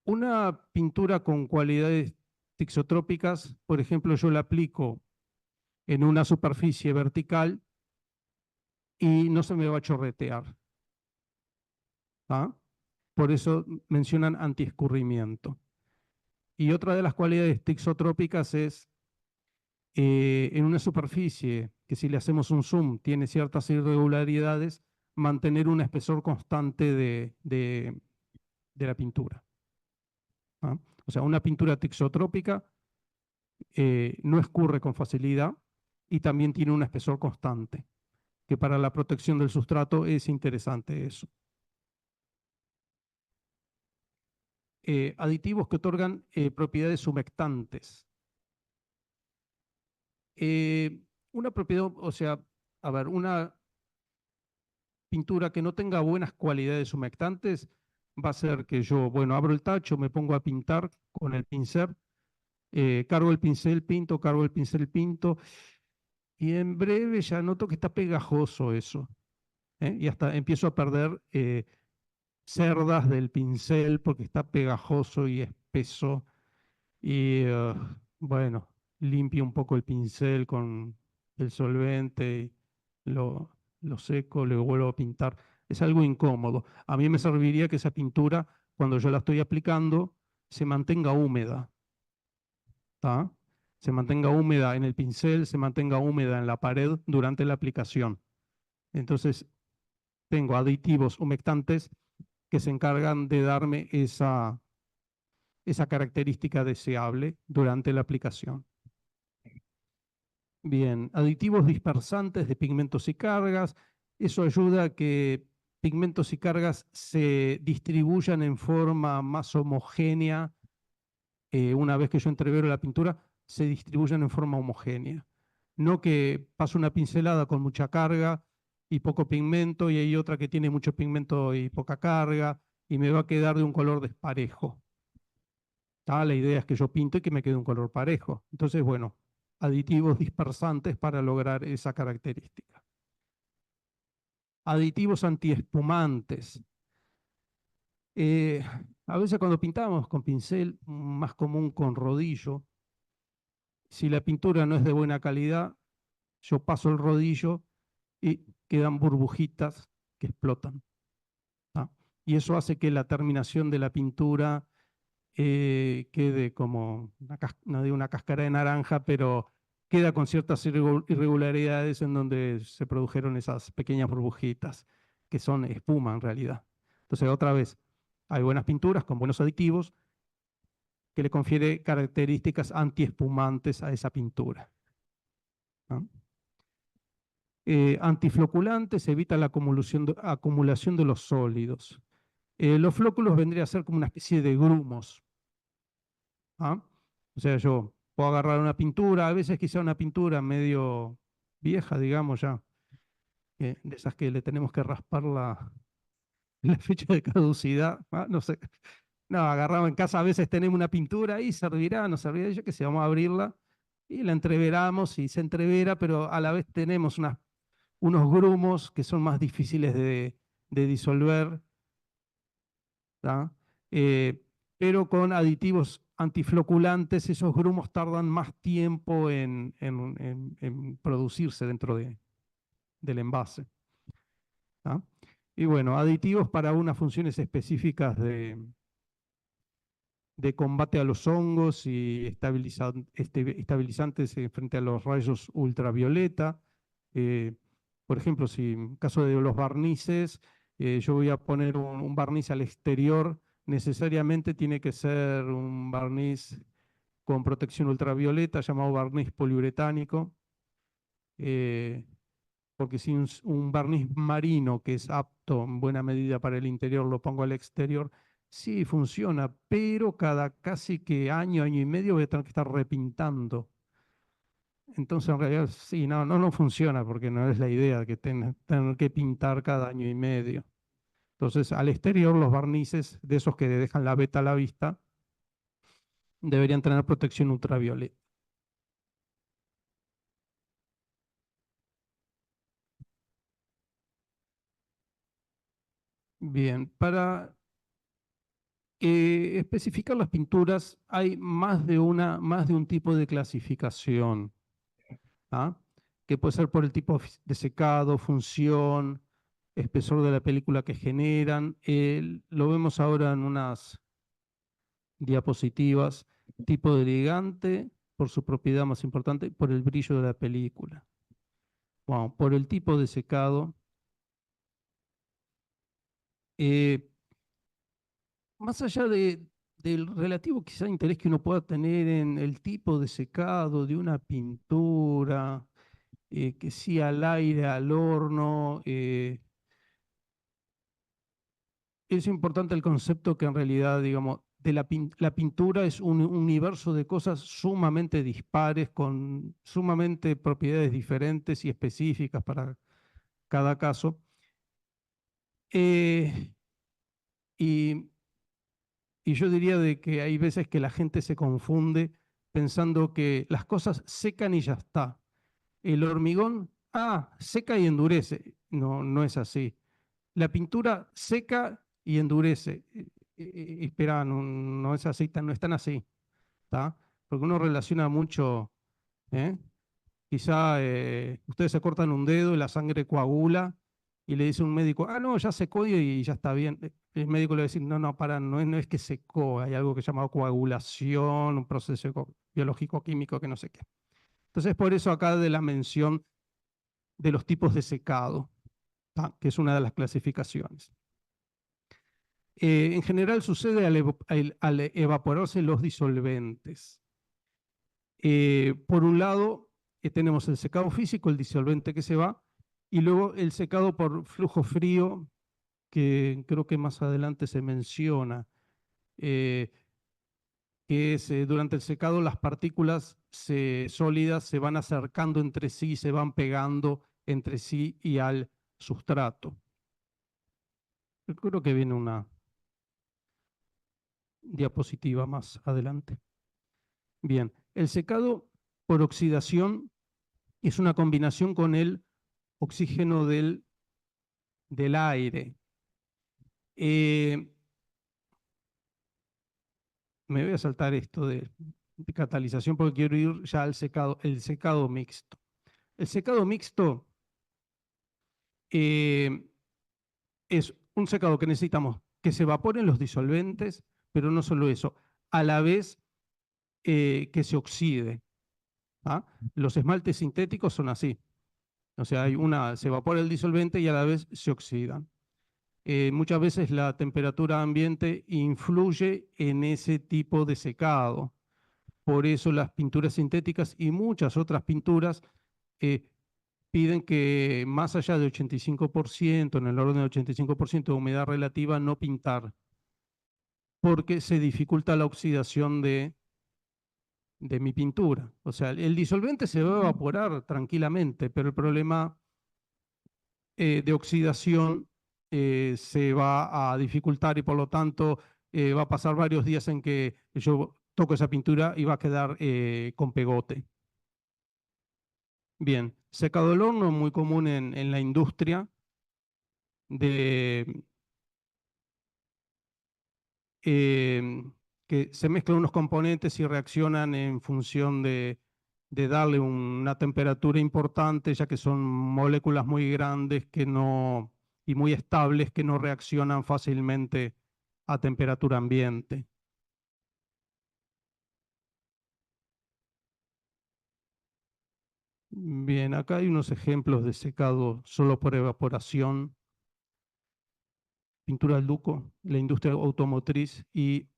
Una pintura con cualidades tixotrópicas, por ejemplo, yo la aplico en una superficie vertical y no se me va a chorretear. Por eso mencionan antiescurrimiento. Y otra de las cualidades tixotrópicas es en una superficie que si le hacemos un zoom tiene ciertas irregularidades, mantener un espesor constante de la pintura. ¿Ah? O sea, una pintura tixotrópica no escurre con facilidad y también tiene un espesor constante, que para la protección del sustrato es interesante eso. Aditivos que otorgan propiedades humectantes. Una propiedad, o sea, a ver, una pintura que no tenga buenas cualidades humectantes va a ser que yo, bueno, abro el tacho, me pongo a pintar con el pincel, cargo el pincel, pinto, cargo el pincel, pinto, y en breve ya noto que está pegajoso eso, y hasta empiezo a perder cerdas del pincel porque está pegajoso y espeso, y bueno, limpio un poco el pincel con el solvente, y lo seco, le vuelvo a pintar. Es algo incómodo. A mí me serviría que esa pintura, cuando yo la estoy aplicando, se mantenga húmeda, ¿tá? Se mantenga húmeda en el pincel, se mantenga húmeda en la pared durante la aplicación. Entonces, tengo aditivos humectantes que se encargan de darme esa característica deseable durante la aplicación. Bien, aditivos dispersantes de pigmentos y cargas. Eso ayuda a que pigmentos y cargas se distribuyan en forma más homogénea. Una vez que yo entrevero la pintura, se distribuyan en forma homogénea. No que paso una pincelada con mucha carga y poco pigmento y hay otra que tiene mucho pigmento y poca carga y me va a quedar de un color desparejo. La idea es que yo pinto y que me quede un color parejo. Entonces, bueno, aditivos dispersantes para lograr esa característica. Aditivos antiespumantes. A veces cuando pintamos con pincel, más común con rodillo, si la pintura no es de buena calidad, yo paso el rodillo y quedan burbujitas que explotan. ¿Ah? Y eso hace que la terminación de la pintura quede como no digo una cáscara de naranja, pero queda con ciertas irregularidades en donde se produjeron esas pequeñas burbujitas, que son espuma en realidad. Entonces, otra vez, hay buenas pinturas con buenos aditivos que le confiere características antiespumantes a esa pintura. ¿No? Antifloculantes evita la acumulación de los sólidos. Los flóculos vendría a ser como una especie de grumos. ¿Ah? O sea, yo puedo agarrar una pintura, a veces quizá una pintura medio vieja, digamos ya, de esas que le tenemos que raspar la fecha de caducidad, no sé. No, agarramos en casa, a veces tenemos una pintura y servirá, no servirá, yo qué sé, vamos a abrirla y la entreveramos y se entrevera, pero a la vez tenemos unos grumos que son más difíciles de disolver, ¿tá? Pero con aditivos antifloculantes, esos grumos tardan más tiempo en producirse dentro del envase. ¿Tá? Y bueno, aditivos para unas funciones específicas de combate a los hongos y estabilizantes frente a los rayos ultravioleta. Por ejemplo, si en caso de los barnices, yo voy a poner un barniz al exterior, necesariamente tiene que ser un barniz con protección ultravioleta, llamado barniz poliuretánico, eh, porque si un barniz marino que es apto en buena medida para el interior lo pongo al exterior, sí funciona, pero cada casi que año, año y medio voy a tener que estar repintando. Entonces, en realidad, sí, no funciona porque no es la idea que tener que pintar cada año y medio. Entonces, al exterior, los barnices de esos que dejan la veta a la vista deberían tener protección ultravioleta. Bien, para especificar las pinturas hay más de un tipo de clasificación, ¿ah? Que puede ser por el tipo de secado, función, espesor de la película que generan. Lo vemos ahora en unas diapositivas. tipo de ligante, por su propiedad más importante, por el brillo de la película. Bueno, por el tipo de secado. Eh, Más allá del relativo quizá interés que uno pueda tener en el tipo de secado de una pintura, que sí al aire, al horno, es importante el concepto que en realidad, digamos, la pintura es un universo de cosas sumamente dispares, con sumamente propiedades diferentes y específicas para cada caso. Eh, y Y yo diría de que hay veces que la gente se confunde pensando que las cosas secan y ya está. El hormigón, seca y endurece. No, no es así. La pintura seca y endurece. Espera, no, no es así, no es tan así, ¿tá? Porque uno relaciona mucho, ¿eh? Quizá ustedes se cortan un dedo y la sangre coagula y le dice un médico, no, ya secó y ya está bien. El médico le va a decir, no, no, para, no es que secó, hay algo que se llama coagulación, un proceso biológico-químico que no sé qué. Entonces, por eso acá de la mención de los tipos de secado, ¿tá? Que es una de las clasificaciones. En general sucede al evaporarse los disolventes. Por un lado, tenemos el secado físico, el disolvente que se va, y luego el secado por flujo frío, que creo que más adelante se menciona, eh, que es durante el secado las partículas sólidas se van acercando entre sí, se van pegando entre sí y al sustrato. Yo creo que viene una diapositiva más adelante. Bien, el secado por oxidación es una combinación con el oxígeno del aire. Eh, Me voy a saltar esto de catalización porque quiero ir ya al secado, el secado mixto. El secado mixto eh, es un secado que necesitamos que se evaporen los disolventes, pero no solo eso, a la vez que se oxide. ¿Ah? Los esmaltes sintéticos son así. O sea, se evapora el disolvente y a la vez se oxidan. Muchas veces la temperatura ambiente influye en ese tipo de secado. Por eso las pinturas sintéticas y muchas otras pinturas eh, piden que más allá de 85%, en el orden de 85% de humedad relativa, no pintar, porque se dificulta la oxidación de mi pintura. O sea, el disolvente se va a evaporar tranquilamente, pero el problema de oxidación se va a dificultar y por lo tanto va a pasar varios días en que yo toco esa pintura y va a quedar con pegote. Bien, secado del horno, muy común en la industria, de, eh, que se mezclan unos componentes y reaccionan en función de darle una temperatura importante, ya que son moléculas muy grandes que no, y muy estables que no reaccionan fácilmente a temperatura ambiente. Bien, acá hay unos ejemplos de secado solo por evaporación, pintura al duco, la industria automotriz y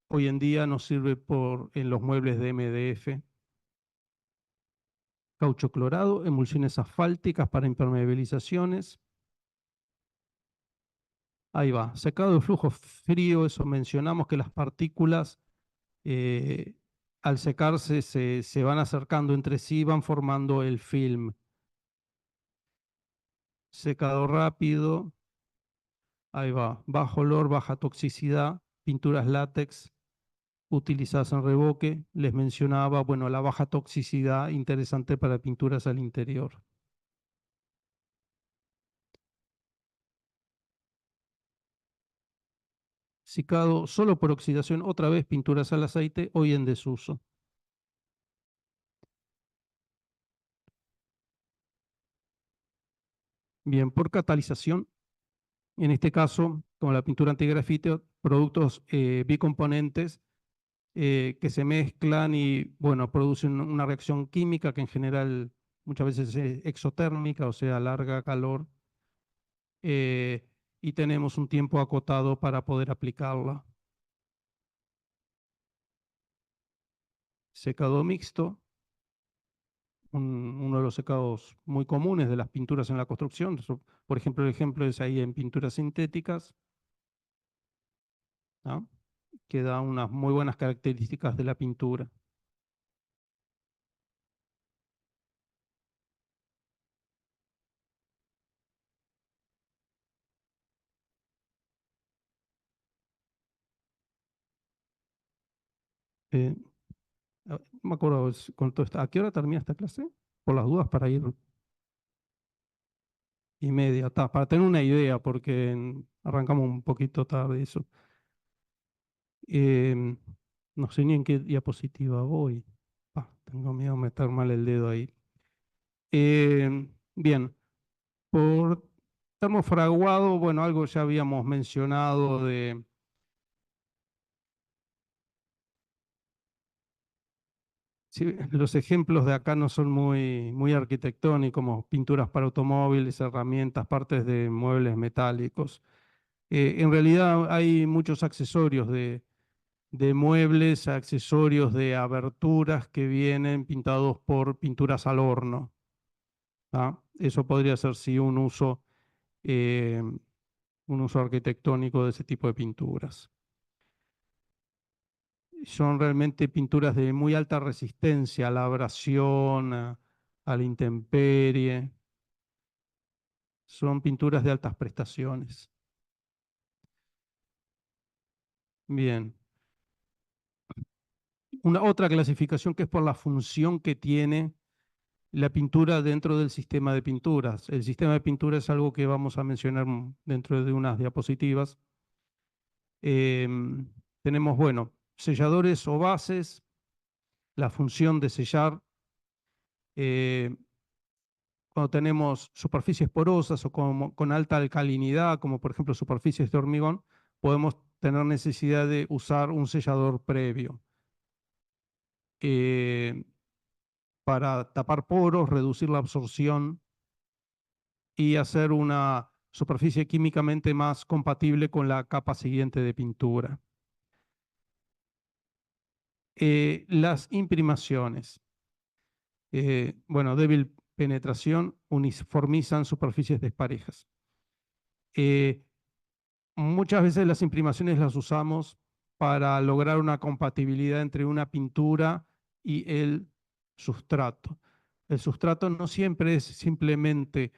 hoy en día nos sirve en los muebles de MDF, caucho clorado, emulsiones asfálticas para impermeabilizaciones. Ahí va, secado de flujo frío, eso mencionamos que las partículas eh, al secarse se van acercando entre sí, van formando el film. Secado rápido, ahí va, bajo olor, baja toxicidad, pinturas látex utilizadas en revoque. Les mencionaba, bueno, la baja toxicidad interesante para pinturas al interior. Secado solo por oxidación, otra vez pinturas al aceite, hoy en desuso. Bien, por catalización, en este caso, como la pintura antigrafite, productos bicomponentes que se mezclan y, bueno, producen una reacción química que en general muchas veces es exotérmica, o sea, larga calor, eh, y tenemos un tiempo acotado para poder aplicarla. Secado mixto, uno de los secados muy comunes de las pinturas en la construcción. Por ejemplo, el ejemplo es ahí en pinturas sintéticas, ¿no? Que da unas muy buenas características de la pintura. Eh, no me acuerdo con todo esto. ¿A qué hora termina esta clase? Por las dudas, para ir y media, para tener una idea, porque arrancamos un poquito tarde eso. Em, no sé ni en qué diapositiva voy. Tengo miedo de meter mal el dedo ahí. Bien, por termofraguado, bueno, algo ya habíamos mencionado de sí, los ejemplos de acá no son muy arquitectónicos, como pinturas para automóviles, herramientas, partes de muebles metálicos. En realidad hay muchos accesorios de muebles, accesorios de aberturas que vienen pintados por pinturas al horno. ¿Ah? Eso podría ser sí eh, un uso arquitectónico de ese tipo de pinturas. Son realmente pinturas de muy alta resistencia a la abrasión, a la intemperie. Son pinturas de altas prestaciones. Bien. Una otra clasificación que es por la función que tiene la pintura dentro del sistema de pinturas. El sistema de pintura es algo que vamos a mencionar dentro de unas diapositivas. Em, tenemos, bueno, selladores o bases, la función de sellar. eh, Cuando tenemos superficies porosas o con alta alcalinidad, como por ejemplo superficies de hormigón, podemos tener necesidad de usar un sellador previo eh, para tapar poros, reducir la absorción y hacer una superficie químicamente más compatible con la capa siguiente de pintura. Las imprimaciones. Bueno, débil penetración, uniformizan superficies desparejas. Eh, Muchas veces las imprimaciones las usamos para lograr una compatibilidad entre una pintura y el sustrato. El sustrato no siempre es simplemente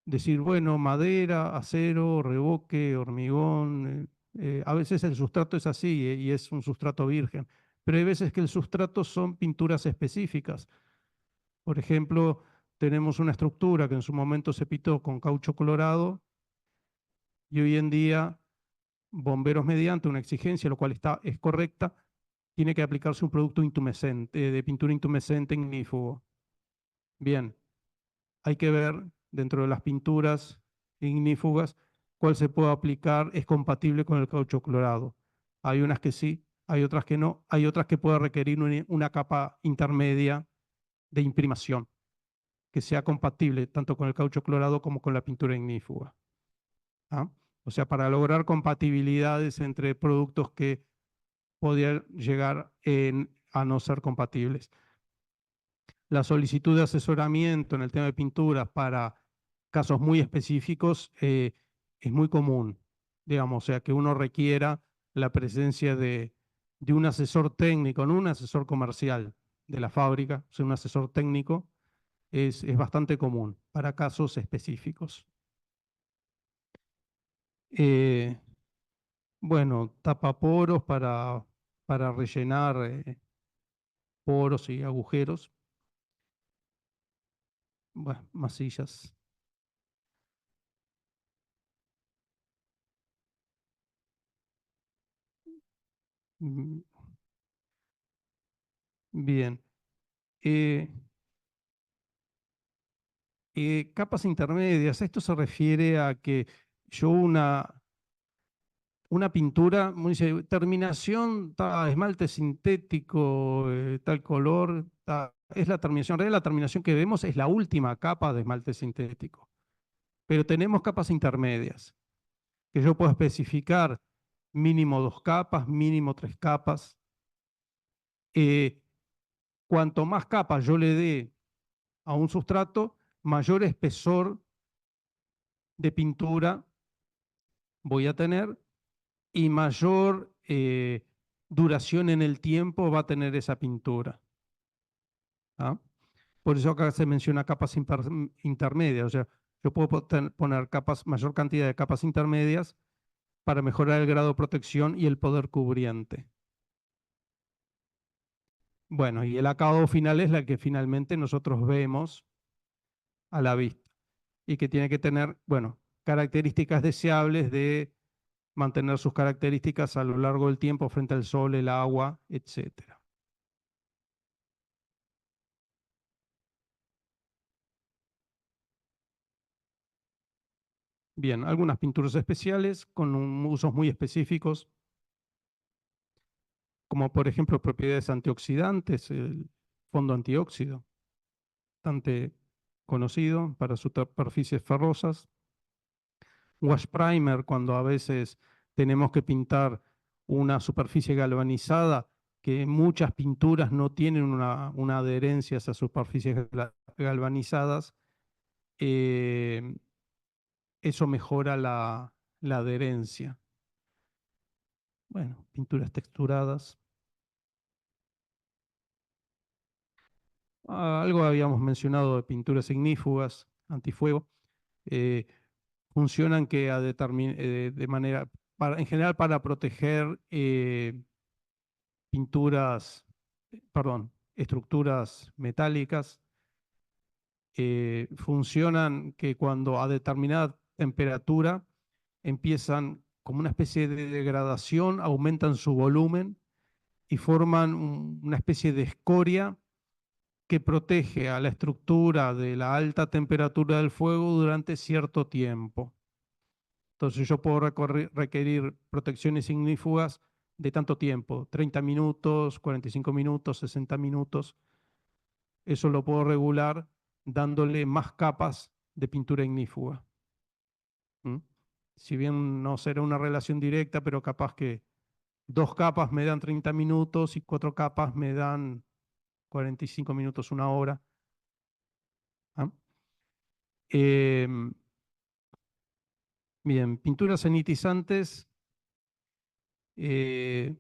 decir, bueno, madera, acero, revoque, hormigón. A veces el sustrato es así y es un sustrato virgen, pero hay veces que el sustrato son pinturas específicas. Por ejemplo, tenemos una estructura que en su momento se pintó con caucho colorado y hoy en día bomberos mediante una exigencia, lo cual es correcta, tiene que aplicarse un producto intumescente, de pintura intumescente ignífugo. Bien, hay que ver dentro de las pinturas ignífugas cuál se puede aplicar, es compatible con el caucho clorado. Hay unas que sí, hay otras que no, hay otras que puede requerir una capa intermedia de imprimación que sea compatible tanto con el caucho clorado como con la pintura ignífuga. ¿Ah? O sea, para lograr compatibilidades entre productos que podrían llegar a no ser compatibles. La solicitud de asesoramiento en el tema de pinturas para casos muy específicos es muy común, digamos, o sea, que uno requiera la presencia de un asesor técnico, no un asesor comercial de la fábrica, o sea, un asesor técnico es bastante común para casos específicos. Eh, bueno, tapaporos para rellenar poros y agujeros. Bueno, masillas. Mm, bien. Eh, Capas intermedias. Esto se refiere a que yo una pintura, dice, terminación, esmalte sintético, tal color, es la terminación. En realidad, la terminación que vemos es la última capa de esmalte sintético. Pero tenemos capas intermedias, que yo puedo especificar mínimo 2 capas, mínimo 3 capas. Cuanto más capas yo le dé a un sustrato, mayor espesor de pintura voy a tener y mayor duración en el tiempo va a tener esa pintura. ¿Ah? Por eso acá se menciona capas intermedias, o sea, yo puedo poner mayor cantidad de capas intermedias para mejorar el grado de protección y el poder cubriente. Bueno, y el acabado final es la que finalmente nosotros vemos a la vista y que tiene que tener, bueno, características deseables de mantener sus características a lo largo del tiempo frente al sol, el agua, etcétera. Bien, algunas pinturas especiales con usos muy específicos, como por ejemplo propiedades antioxidantes, el fondo antióxido, bastante conocido para sus superficies ferrosas. Wash primer, cuando a veces tenemos que pintar una superficie galvanizada, que muchas pinturas no tienen una adherencia a esas superficies galvanizadas, eh, eso mejora la adherencia. Bueno, pinturas texturadas. Algo habíamos mencionado de pinturas ignífugas, antifuego. eh, Funcionan que de manera, en general para proteger pinturas, perdón, estructuras metálicas. Funcionan que cuando a determinada temperatura empiezan como una especie de degradación, aumentan su volumen y forman una especie de escoria que protege a la estructura de la alta temperatura del fuego durante cierto tiempo. Entonces yo puedo requerir protecciones ignífugas de tanto tiempo, 30 minutos, 45 minutos, 60 minutos. Eso lo puedo regular dándole más capas de pintura ignífuga. ¿Mm? Si bien no será una relación directa, pero capaz que 2 capas me dan 30 minutos y 4 capas me dan 45 minutos, 1 hora. ¿Ah? Em, Bien, pinturas sanitizantes eh,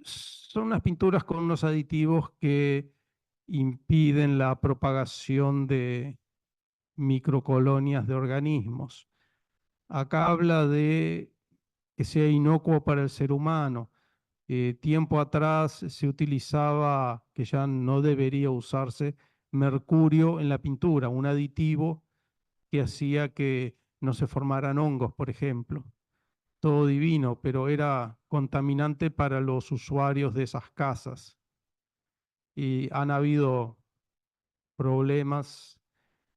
son unas pinturas con unos aditivos que impiden la propagación de microcolonias de organismos. Acá habla de que sea inocuo para el ser humano. Tiempo atrás se utilizaba, que ya no debería usarse, mercurio en la pintura, un aditivo que hacía que no se formaran hongos, por ejemplo. Todo divino, pero era contaminante para los usuarios de esas casas. Y han habido problemas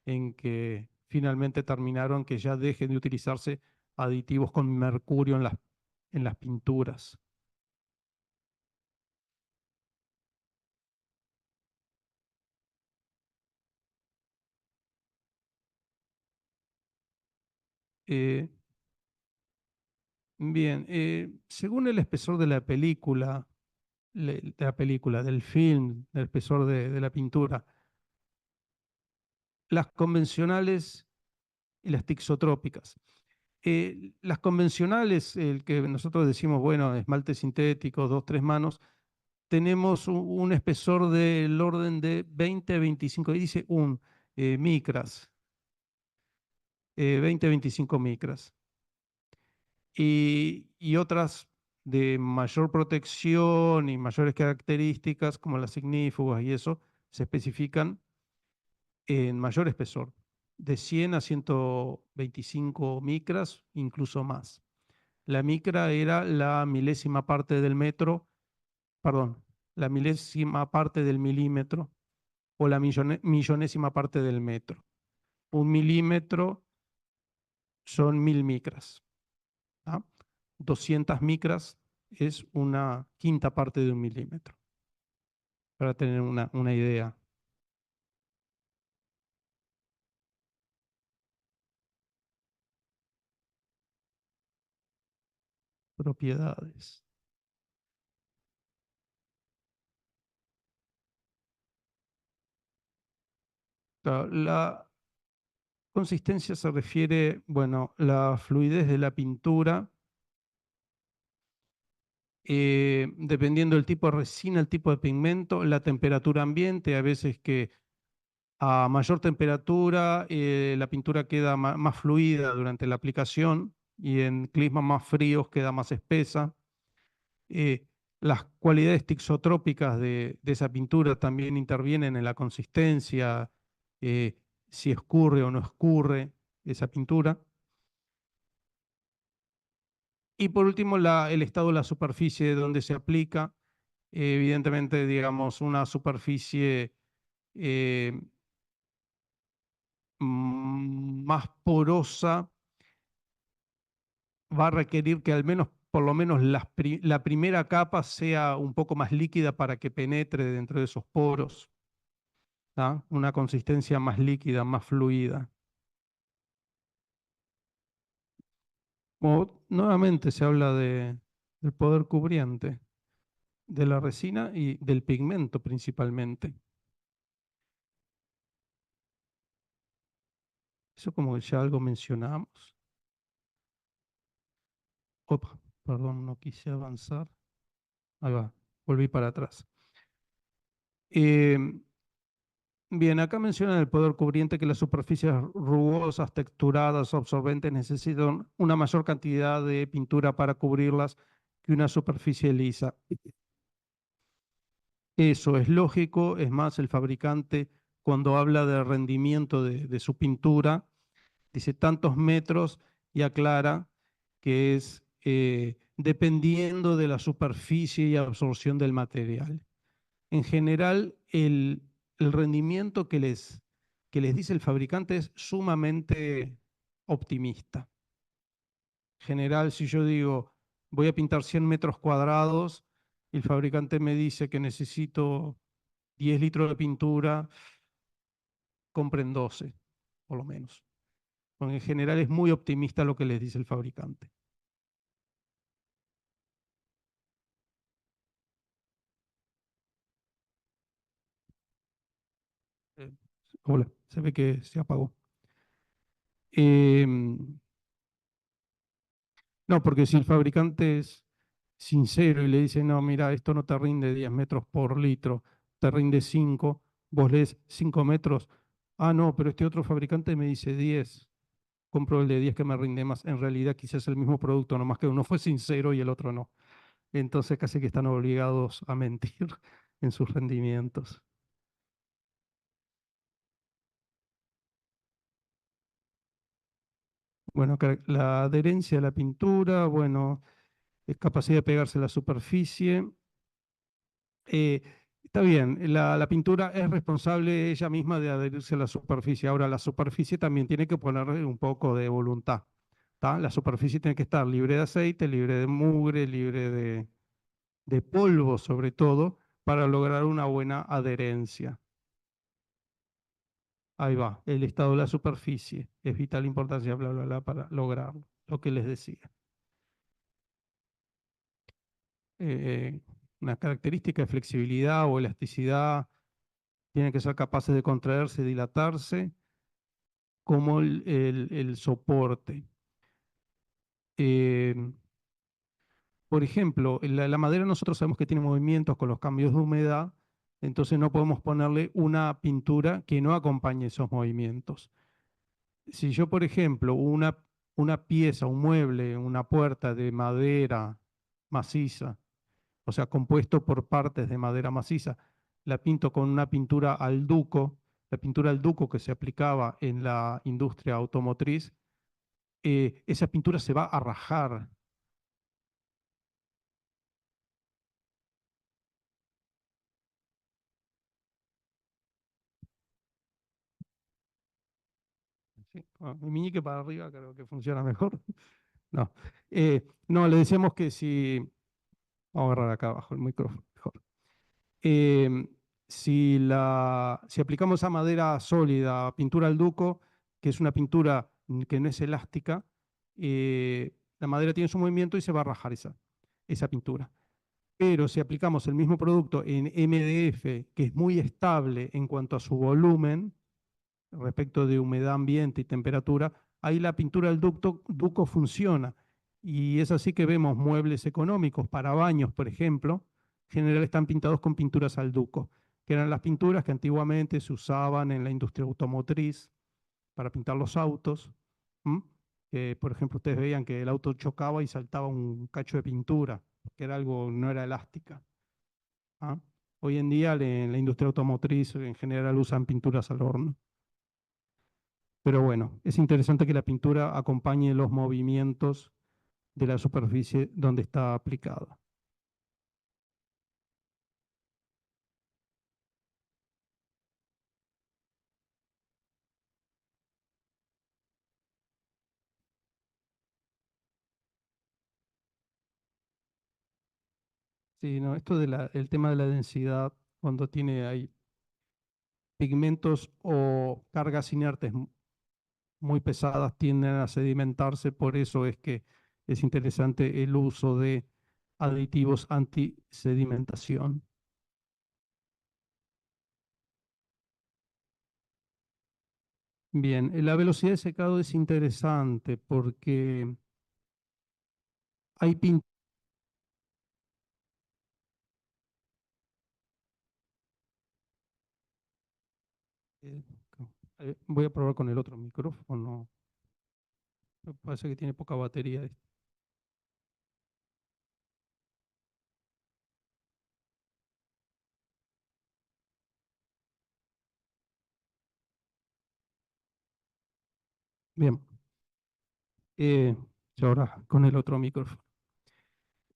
en que finalmente terminaron que ya dejen de utilizarse aditivos con mercurio en las pinturas. Eh, Bien, según el espesor de la película, del film, del espesor de la pintura, las convencionales y las tixotrópicas. Las convencionales, el que nosotros decimos, bueno, esmalte sintético, 2, 3 manos, tenemos un espesor del orden de 20 a 25, y dice micras, 20 a 25 micras. Y otras de mayor protección y mayores características, como las ignífugas y eso, se especifican en mayor espesor, de 100 a 125 micras, incluso más. La micra era la milésima parte del metro, perdón, la milésima parte del milímetro o la millonésima parte del metro. 1 milímetro son 1000 micras. ¿tá? 200 micras es una quinta parte de un milímetro, para tener una idea. Propiedades. Claro, la consistencia se refiere, bueno, la fluidez de la pintura, dependiendo del tipo de resina, el tipo de pigmento, la temperatura ambiente, a veces que a mayor temperatura la pintura queda más fluida durante la aplicación y en climas más fríos queda más espesa. Eh, las cualidades tixotrópicas de esa pintura también intervienen en la consistencia, eh, si escurre o no escurre esa pintura. Y por último, el estado de la superficie donde se aplica. Evidentemente, digamos, una superficie eh, más porosa va a requerir que al menos, por lo menos, la primera capa sea un poco más líquida para que penetre dentro de esos poros, ¿tá? Una consistencia más líquida, más fluida. Nuevamente se habla del poder cubriente de la resina y del pigmento principalmente. Eso como que ya algo mencionamos. Opa, perdón, no quise avanzar. Ahí va, volví para atrás. Em, Bien, acá mencionan el poder cubriente que las superficies rugosas, texturadas o absorbentes necesitan una mayor cantidad de pintura para cubrirlas que una superficie lisa. Eso es lógico, es más, el fabricante cuando habla de rendimiento de su pintura, dice tantos metros y aclara que es dependiendo de la superficie y absorción del material. En general, el rendimiento que les dice el fabricante es sumamente optimista. En general, si yo digo, voy a pintar 100 metros cuadrados, y el fabricante me dice que necesito 10 litros de pintura, compren 12, por lo menos. Porque en general es muy optimista lo que les dice el fabricante. Eh, Hola, se ve que se apagó. Em, no, porque si el fabricante es sincero y le dice, no, mira, esto no te rinde 10 metros por litro, te rinde 5, vos lees 5 metros, ah, no, pero este otro fabricante me dice 10, compro el de 10 que me rinde más. En realidad quizás es el mismo producto, nomás que uno fue sincero y el otro no. Entonces casi que están obligados a mentir en sus rendimientos. Bueno, la adherencia a la pintura, bueno, es capacidad de pegarse a la superficie. Eh, Está bien, la pintura es responsable ella misma de adherirse a la superficie. Ahora, la superficie también tiene que ponerle un poco de voluntad, ¿tá? La superficie tiene que estar libre de aceite, libre de mugre, libre de polvo, sobre todo, para lograr una buena adherencia. Ahí va, el estado de la superficie es vital importancia, bla, bla, bla, para lograr lo que les decía. Eh, una característica de flexibilidad o elasticidad, tienen que ser capaces de contraerse, dilatarse, como el soporte. Eh, por ejemplo, la madera nosotros sabemos que tiene movimientos con los cambios de humedad, entonces no podemos ponerle una pintura que no acompañe esos movimientos. Si yo, por ejemplo, una pieza, un mueble, una puerta de madera maciza, o sea, compuesto por partes de madera maciza, la pinto con una pintura al duco, la pintura al duco que se aplicaba en la industria automotriz, esa pintura se va a rajar. ¿Sí? Mi meñique para arriba creo que funciona mejor. No. No, le decíamos que si, vamos a agarrar acá abajo el micrófono mejor. Eh, si aplicamos a madera sólida, pintura al duco, que es una pintura que no es elástica, la madera tiene su movimiento y se va a rajar esa pintura. Pero si aplicamos el mismo producto en MDF, que es muy estable en cuanto a su volumen, respecto de humedad ambiente y temperatura, ahí la pintura del duco funciona. Y es así que vemos muebles económicos para baños, por ejemplo, en general están pintados con pinturas al duco, que eran las pinturas que antiguamente se usaban en la industria automotriz para pintar los autos. ¿M? Que, por ejemplo, ustedes veían que el auto chocaba y saltaba un cacho de pintura, que era algo, no era elástica. ¿Ah? Hoy en día en la industria automotriz en general usan pinturas al horno. Pero bueno, es interesante que la pintura acompañe los movimientos de la superficie donde está aplicada. Sí, no, esto el tema de la densidad, cuando tiene ahí pigmentos o cargas inertes muy pesadas, tienden a sedimentarse, por eso es que es interesante el uso de aditivos antisedimentación. Bien, la velocidad de secado es interesante porque hay pinturas. Voy a probar con el otro micrófono. Me parece que tiene poca batería este. Bien, y ahora con el otro micrófono.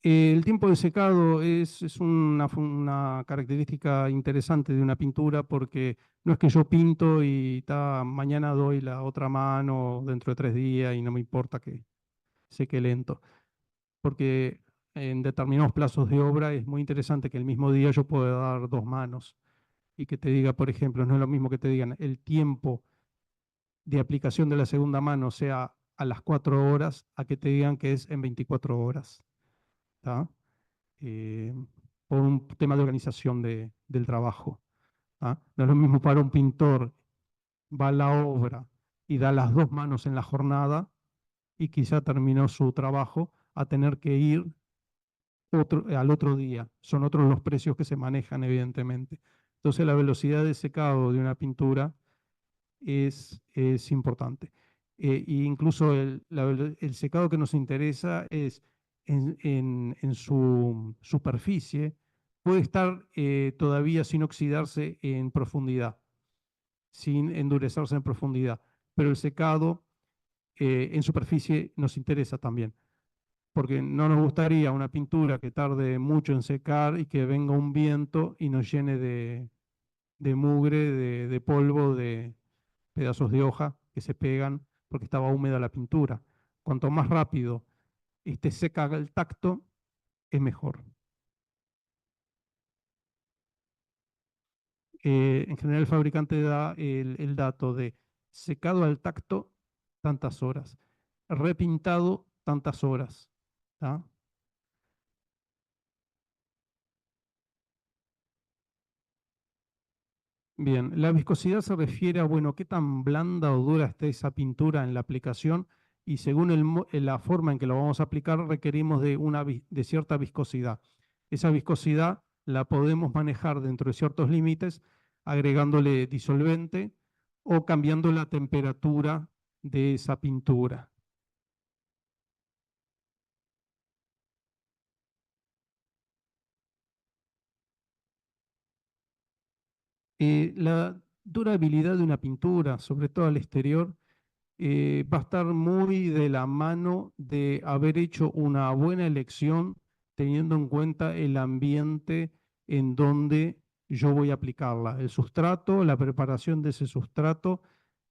El tiempo de secado es una característica interesante de una pintura porque no es que yo pinto y mañana doy la otra mano dentro de 3 días y no me importa que seque lento, porque en determinados plazos de obra es muy interesante que el mismo día yo pueda dar 2 manos y que te diga, por ejemplo, no es lo mismo que te digan el tiempo de aplicación de la segunda mano sea a las 4 horas, a que te digan que es en 24 horas. ¿Tá? Eh, por un tema de organización del trabajo. ¿Ah? No es lo mismo para un pintor, va a la obra y da las 2 manos en la jornada y quizá terminó su trabajo a tener que ir al otro día. Son otros los precios que se manejan, evidentemente. Entonces la velocidad de secado de una pintura es importante. E incluso el secado que nos interesa es en su superficie, puede estar todavía sin oxidarse en profundidad, sin endurecerse en profundidad, pero el secado en superficie nos interesa también, porque no nos gustaría una pintura que tarde mucho en secar y que venga un viento y nos llene de mugre, de polvo, de pedazos de hoja que se pegan porque estaba húmeda la pintura. Cuanto más rápido esté seca al tacto, es mejor. En general el fabricante da el dato de secado al tacto tantas horas, repintado tantas horas. ¿Tá? Bien, la viscosidad se refiere a, bueno, qué tan blanda o dura está esa pintura en la aplicación y según la forma en que lo vamos a aplicar requerimos de cierta viscosidad. Esa viscosidad la podemos manejar dentro de ciertos límites agregándole disolvente o cambiando la temperatura de esa pintura. La durabilidad de una pintura, sobre todo al exterior, va a estar muy de la mano de haber hecho una buena elección teniendo en cuenta el ambiente en donde yo voy a aplicarla, el sustrato, la preparación de ese sustrato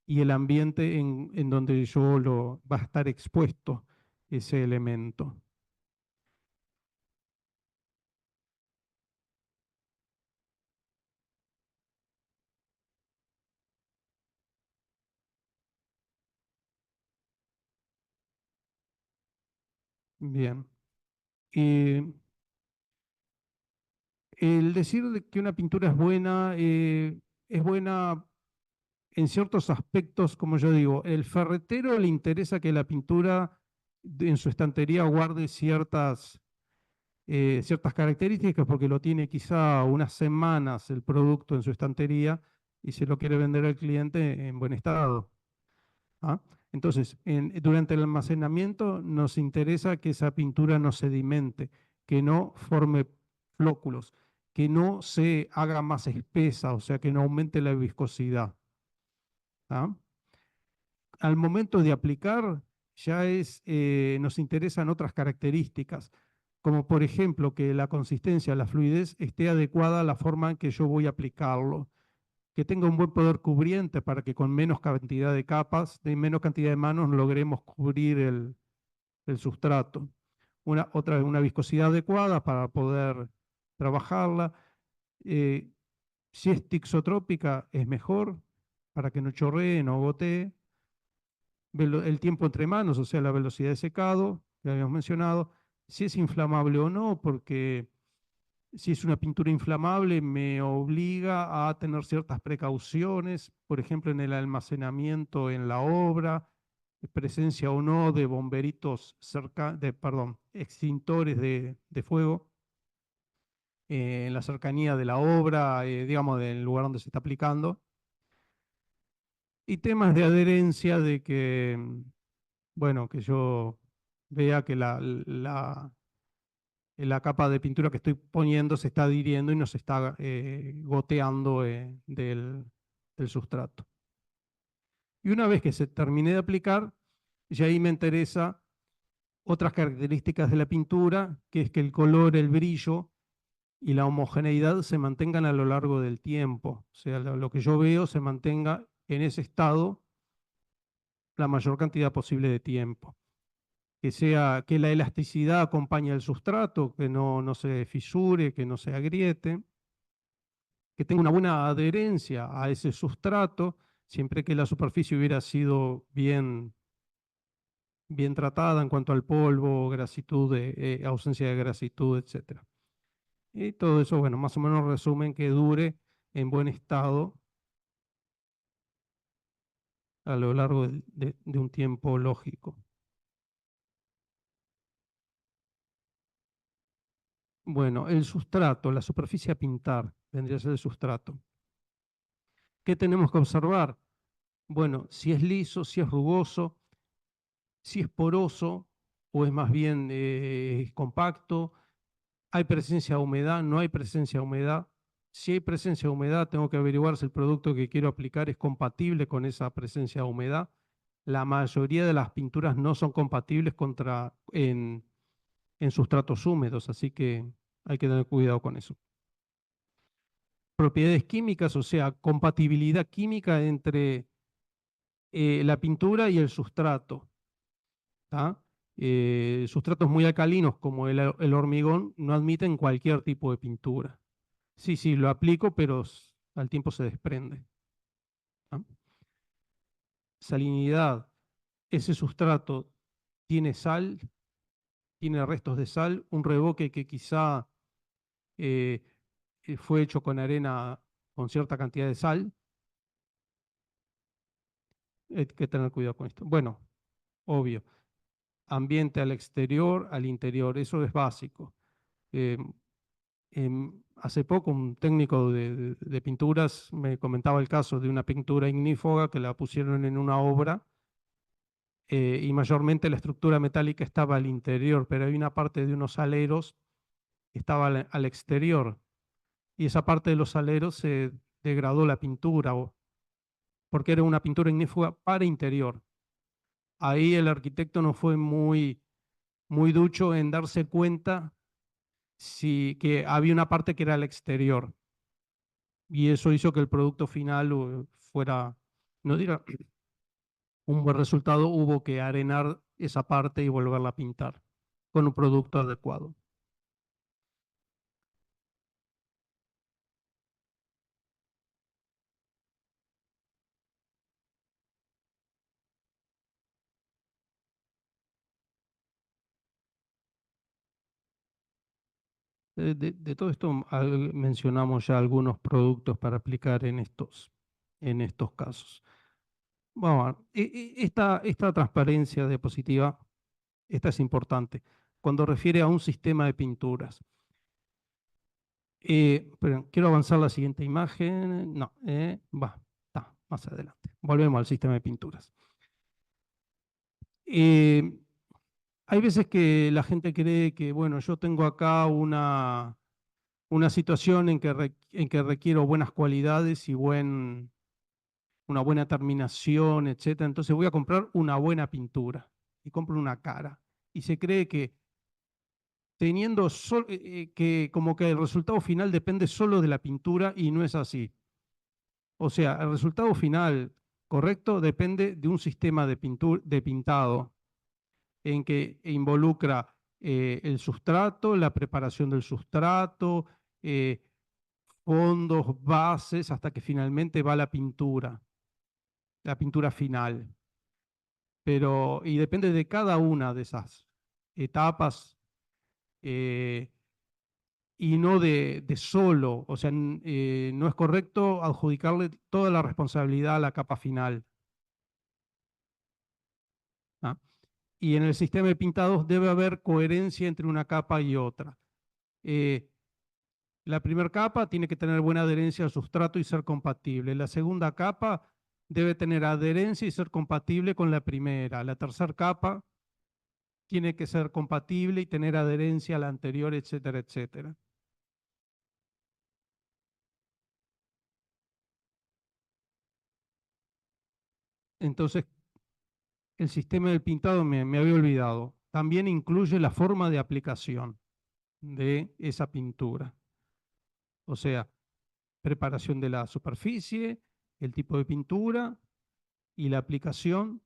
y el ambiente en donde va a estar expuesto. ese elemento. Bien. Eh, el decir de que una pintura es buena en ciertos aspectos, como yo digo, el ferretero le interesa que la pintura en su estantería guarde ciertas características porque lo tiene quizá unas semanas el producto en su estantería y se lo quiere vender al cliente en buen estado. ¿Ah? Entonces, durante el almacenamiento nos interesa que esa pintura no sedimente, que no forme flóculos, que no se haga más espesa, o sea, que no aumente la viscosidad. ¿Ah? Al momento de aplicar, nos interesan otras características, como por ejemplo que la consistencia, la fluidez esté adecuada a la forma en que yo voy a aplicarlo, que tenga un buen poder cubriente para que con menos cantidad de capas, de menos cantidad de manos, logremos cubrir el sustrato. Una viscosidad adecuada para poder trabajarla. Eh, si es tixotrópica, es mejor para que no chorree, no gotee. El tiempo entre manos, o sea, la velocidad de secado, que habíamos mencionado. Si es inflamable o no, porque si es una pintura inflamable, me obliga a tener ciertas precauciones, por ejemplo, en el almacenamiento en la obra, presencia o no de bomberitos extintores de fuego en la cercanía de la obra, digamos, del lugar donde se está aplicando. Y temas de adherencia de que, bueno, que yo vea que la capa de pintura que estoy poniendo se está adhiriendo y no se está goteando del sustrato. Y una vez que se termine de aplicar, ya ahí me interesa otras características de la pintura, que es que el color, el brillo y la homogeneidad se mantengan a lo largo del tiempo. O sea, lo que yo veo se mantenga en ese estado la mayor cantidad posible de tiempo. Que la elasticidad acompañe al sustrato, que no se fisure, que no se agriete, que tenga una buena adherencia a ese sustrato, siempre que la superficie hubiera sido bien tratada en cuanto al polvo, grasitud, ausencia de grasitud, etc. Y todo eso, bueno, más o menos resumen que dure en buen estado a lo largo de un tiempo lógico. Bueno, el sustrato, la superficie a pintar, vendría a ser el sustrato. ¿Qué tenemos que observar? Bueno, si es liso, si es rugoso, si es poroso o es más bien compacto, hay presencia de humedad, no hay presencia de humedad. Si hay presencia de humedad, tengo que averiguar si el producto que quiero aplicar es compatible con esa presencia de humedad. La mayoría de las pinturas no son compatibles en sustratos húmedos, así que hay que tener cuidado con eso. Propiedades químicas, o sea, compatibilidad química entre la pintura y el sustrato. Sustratos muy alcalinos como el hormigón no admiten cualquier tipo de pintura. Sí, lo aplico, pero al tiempo se desprende. ¿Ah? Salinidad. Ese sustrato tiene sal, tiene restos de sal, un revoque que quizá eh, fue hecho con arena con cierta cantidad de sal. Hay que tener cuidado con esto. Bueno, obvio. Ambiente al exterior, al interior, eso es básico. Eh, Hace poco un técnico de pinturas me comentaba el caso de una pintura ignífuga que la pusieron en una obra y mayormente la estructura metálica estaba al interior, pero hay una parte de unos aleros que estaba al exterior y esa parte de los aleros se degradó la pintura porque era una pintura ignífuga para interior. Ahí el arquitecto no fue muy ducho en darse cuenta que había una parte que era al exterior. Y eso hizo que el producto final fuera, no diga un buen resultado, hubo que arenar esa parte y volverla a pintar con un producto adecuado. De todo esto mencionamos ya algunos productos para aplicar en estos casos. Vamos a ver, esta transparencia diapositiva, esta es importante, cuando refiere a un sistema de pinturas. Pero quiero avanzar la siguiente imagen. No, está más adelante. Volvemos al sistema de pinturas. Eh, Hay veces que la gente cree que, bueno, yo tengo acá una situación en que requiero buenas cualidades y una buena terminación, etcétera. Entonces voy a comprar una buena pintura y compro una cara. Y se cree que que como que el resultado final depende solo de la pintura y no es así. O sea, el resultado final correcto depende de un sistema de pintado en que involucra el sustrato, la preparación del sustrato, eh, fondos, bases, hasta que finalmente va la pintura final. Y depende de cada una de esas etapas eh, y no de solo, o sea, no es correcto adjudicarle toda la responsabilidad a la capa final. ¿Ah? Y en el sistema de pintados debe haber coherencia entre una capa y otra. Eh, la primera capa tiene que tener buena adherencia al sustrato y ser compatible. La segunda capa debe tener adherencia y ser compatible con la primera. La tercera capa tiene que ser compatible y tener adherencia a la anterior, etcétera, etcétera. Entonces, el sistema del pintado me había olvidado. También incluye la forma de aplicación de esa pintura. O sea, preparación de la superficie, el tipo de pintura y la aplicación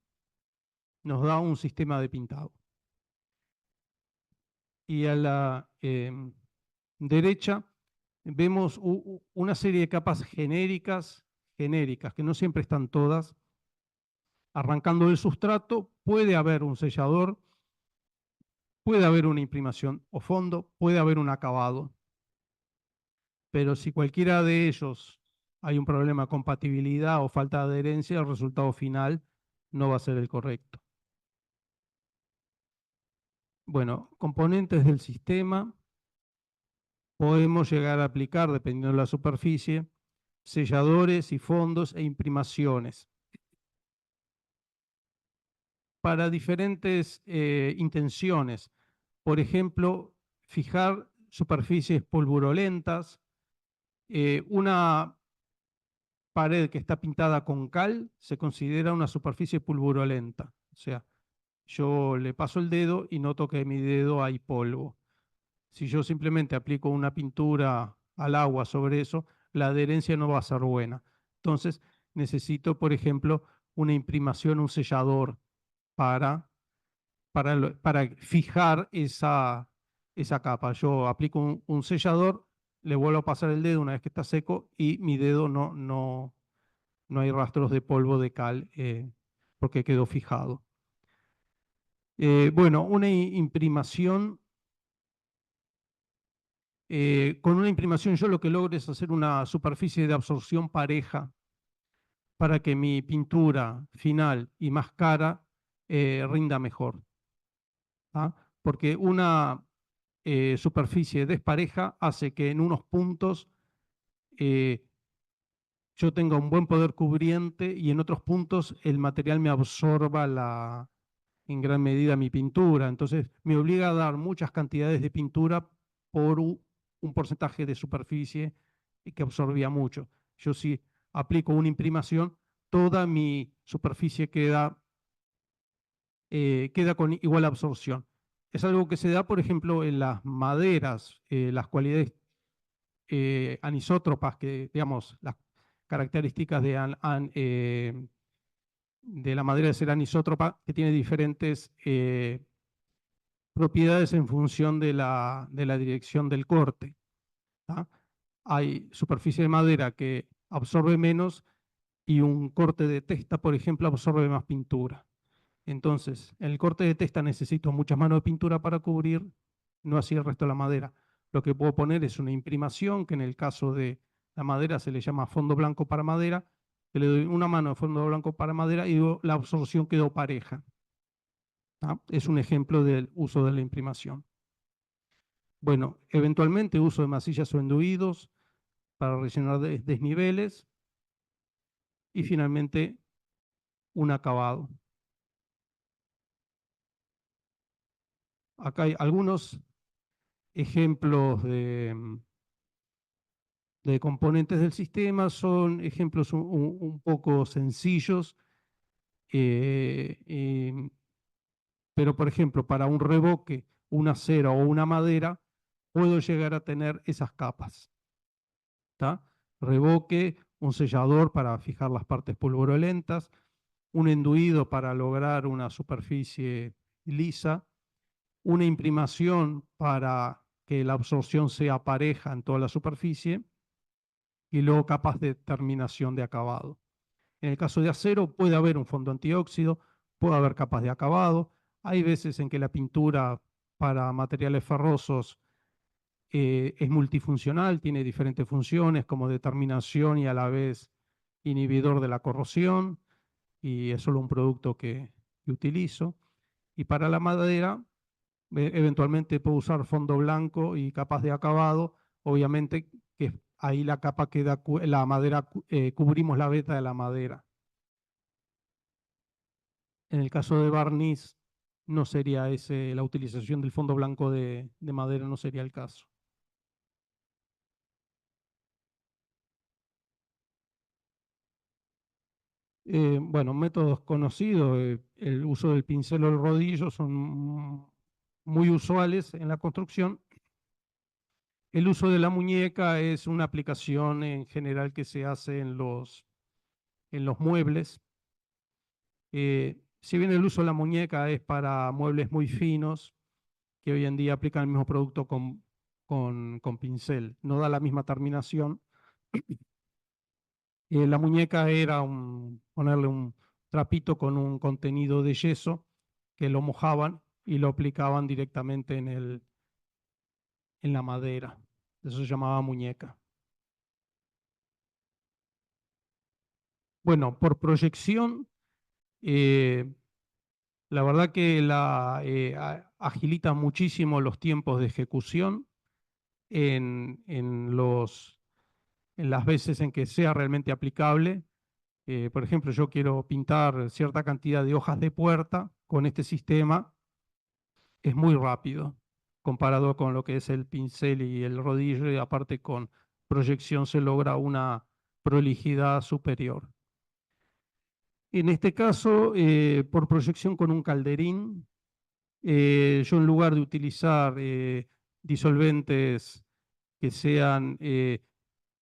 nos da un sistema de pintado. Y a la derecha vemos una serie de capas genéricas, que no siempre están todas. Arrancando del sustrato, puede haber un sellador, puede haber una imprimación o fondo, puede haber un acabado. Pero si cualquiera de ellos hay un problema de compatibilidad o falta de adherencia, el resultado final no va a ser el correcto. Bueno, componentes del sistema podemos llegar a aplicar, dependiendo de la superficie, selladores y fondos e imprimaciones para diferentes intenciones. Por ejemplo, fijar superficies polvurolentas, una pared que está pintada con cal se considera una superficie pulverulenta. O sea, yo le paso el dedo y noto que en mi dedo hay polvo. Si yo simplemente aplico una pintura al agua sobre eso, la adherencia no va a ser buena. Entonces, necesito, por ejemplo, una imprimación, un sellador para, para fijar esa capa. Yo aplico un sellador, le vuelvo a pasar el dedo una vez que está seco y mi dedo no hay rastros de polvo de cal porque quedó fijado. Bueno, una imprimación, con una imprimación yo lo que logro es hacer una superficie de absorción pareja para que mi pintura final y más cara rinda mejor. ¿Ah? Porque una superficie despareja hace que en unos puntos eh, yo tenga un buen poder cubriente y en otros puntos el material me absorba en gran medida mi pintura. Entonces me obliga a dar muchas cantidades de pintura por un porcentaje de superficie que absorbía mucho. Yo si aplico una imprimación, toda mi superficie queda con igual absorción. Es algo que se da, por ejemplo, en las maderas, las cualidades anisótropas, que digamos, las características de de la madera de ser anisótropa, que tiene diferentes propiedades en función de la dirección del corte. ¿Tá? Hay superficie de madera que absorbe menos y un corte de testa, por ejemplo, absorbe más pintura. Entonces, el corte de testa necesito muchas manos de pintura para cubrir, no así el resto de la madera. Lo que puedo poner es una imprimación, que en el caso de la madera se le llama fondo blanco para madera, que le doy una mano de fondo blanco para madera y la absorción quedó pareja. ¿Tá? Es un ejemplo del uso de la imprimación. Bueno, eventualmente uso de masillas o enduidos para rellenar desniveles y finalmente un acabado. Acá hay algunos ejemplos de componentes del sistema, son ejemplos un poco sencillos, pero por ejemplo, para un revoque, una cera o una madera, puedo llegar a tener esas capas. ¿Tá? Revoque, un sellador para fijar las partes pulverulentas, un enduido para lograr una superficie lisa, una imprimación para que la absorción sea pareja en toda la superficie y luego capas de terminación de acabado. En el caso de acero puede haber un fondo antióxido, puede haber capas de acabado. Hay veces en que la pintura para materiales ferrosos es multifuncional, tiene diferentes funciones como determinación y a la vez inhibidor de la corrosión, y es solo un producto que utilizo. Y para la madera, eventualmente puedo usar fondo blanco y capas de acabado, obviamente que ahí la capa queda, la madera, cubrimos la veta de la madera. En el caso de barniz, no sería ese, la utilización del fondo blanco de madera no sería el caso. Bueno, métodos conocidos, el uso del pincel o el rodillo son muy usuales en la construcción. El uso de la muñeca es una aplicación en general que se hace en los muebles. Si bien el uso de la muñeca es para muebles muy finos, que hoy en día aplican el mismo producto con pincel, no da la misma terminación. La muñeca era ponerle un trapito con un contenido de yeso que lo mojaban y lo aplicaban directamente en la madera. Eso se llamaba muñeca. Bueno, por proyección, eh, la verdad que agilita muchísimo los tiempos de ejecución en las veces en que sea realmente aplicable. Por ejemplo, yo quiero pintar cierta cantidad de hojas de puerta con este sistema, es muy rápido comparado con lo que es el pincel y el rodillo, y aparte con proyección se logra una prolijidad superior. En este caso, por proyección con un calderín, yo en lugar de utilizar disolventes que sean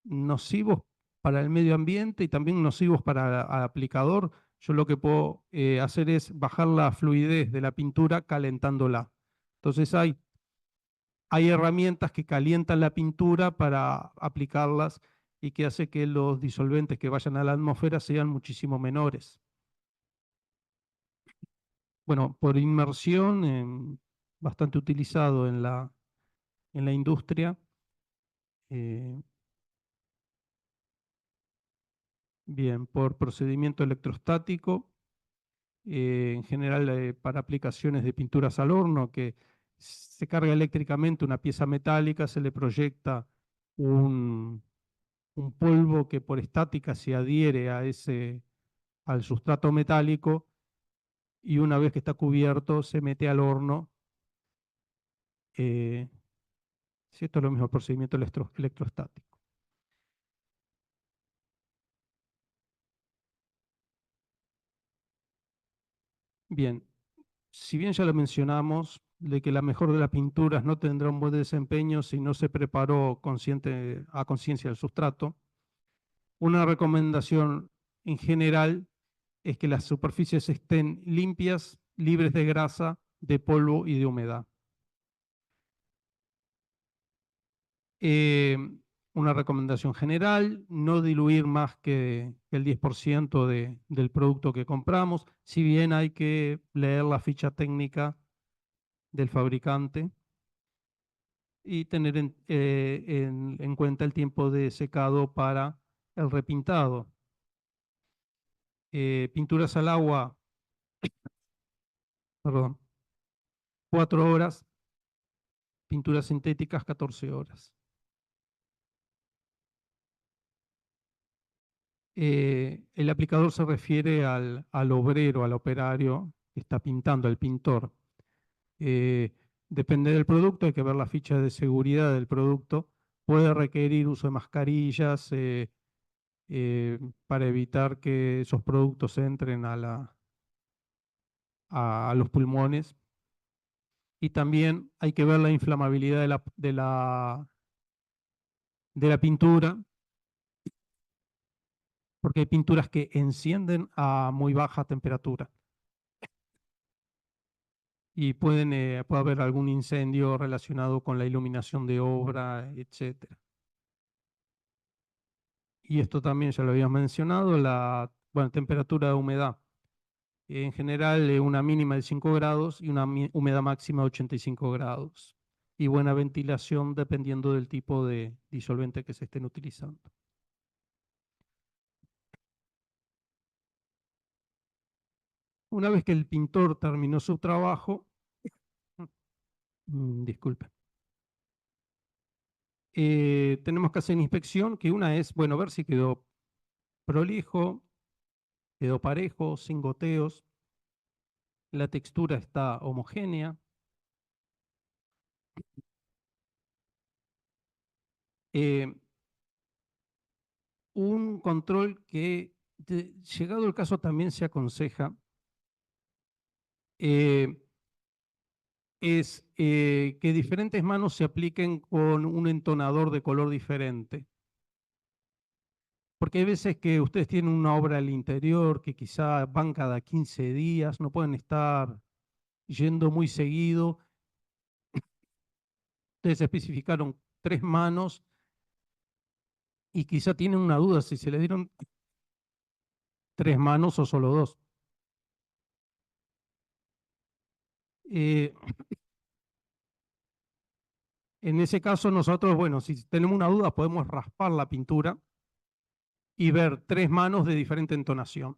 nocivos para el medio ambiente y también nocivos para el aplicador, yo lo que puedo hacer es bajar la fluidez de la pintura calentándola. Entonces hay herramientas que calientan la pintura para aplicarlas y que hace que los disolventes que vayan a la atmósfera sean muchísimo menores. Bueno, por inmersión, bastante utilizado en la industria. eh, Bien, por procedimiento electrostático, en general para aplicaciones de pinturas al horno, que se carga eléctricamente una pieza metálica, se le proyecta un polvo que por estática se adhiere al sustrato metálico, y una vez que está cubierto se mete al horno. Si esto es lo mismo, el procedimiento electrostático. Bien, si bien ya lo mencionamos, de que la mejor de las pinturas no tendrá un buen desempeño si no se preparó a conciencia del sustrato, una recomendación en general es que las superficies estén limpias, libres de grasa, de polvo y de humedad. Eh, una recomendación general, no diluir más que el 10% del producto que compramos, si bien hay que leer la ficha técnica del fabricante y tener en cuenta el tiempo de secado para el repintado. Pinturas al agua, perdón, 4 horas, pinturas sintéticas 14 horas. El aplicador se refiere al obrero, al operario que está pintando, al pintor. Eh, Depende del producto, hay que ver la ficha de seguridad del producto. Puede requerir uso de mascarillas eh, para evitar que esos productos entren a los pulmones. Y también hay que ver la inflamabilidad de la pintura, porque hay pinturas que encienden a muy baja temperatura y puede haber algún incendio relacionado con la iluminación de obra, etcétera. Y esto también ya lo habíamos mencionado, la temperatura de humedad. En general, una mínima de 5 grados y una humedad máxima de 85 grados. Y buena ventilación dependiendo del tipo de disolvente que se estén utilizando. Una vez que el pintor terminó su trabajo, disculpe, tenemos que hacer inspección, que una es, bueno, ver si quedó prolijo, quedó parejo, sin goteos, la textura está homogénea. Eh, un control que, llegado el caso, también se aconseja, eh, es que diferentes manos se apliquen con un entonador de color diferente. Porque hay veces que ustedes tienen una obra al interior que quizá van cada 15 días, no pueden estar yendo muy seguido. Ustedes especificaron 3 manos y quizá tienen una duda si se le dieron 3 manos o solo 2. Eh, en ese caso nosotros, bueno, si tenemos una duda podemos raspar la pintura y ver 3 manos de diferente entonación.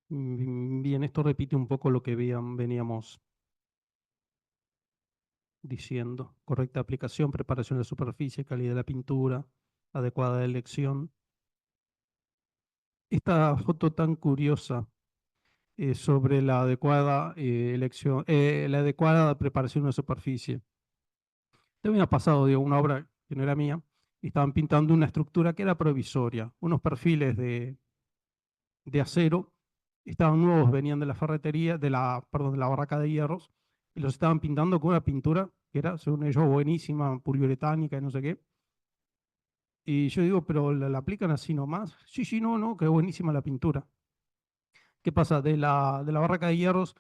Bien, esto repite un poco lo que veníamos diciendo. Correcta aplicación, preparación de superficie, calidad de la pintura, adecuada elección. Esta foto tan curiosa sobre la adecuada elección, la adecuada preparación de superficie. Te había pasado, digo, una obra que no era mía, y estaban pintando una estructura que era provisoria, unos perfiles de acero, estaban nuevos, venían de la ferretería, perdón, de la barraca de hierros, y los estaban pintando con una pintura que era, según ellos, buenísima, poliuretánica y no sé qué. Y yo digo, pero ¿la aplican así nomás? Sí, sí, no, no, que buenísima la pintura. ¿Qué pasa? De la barraca de hierros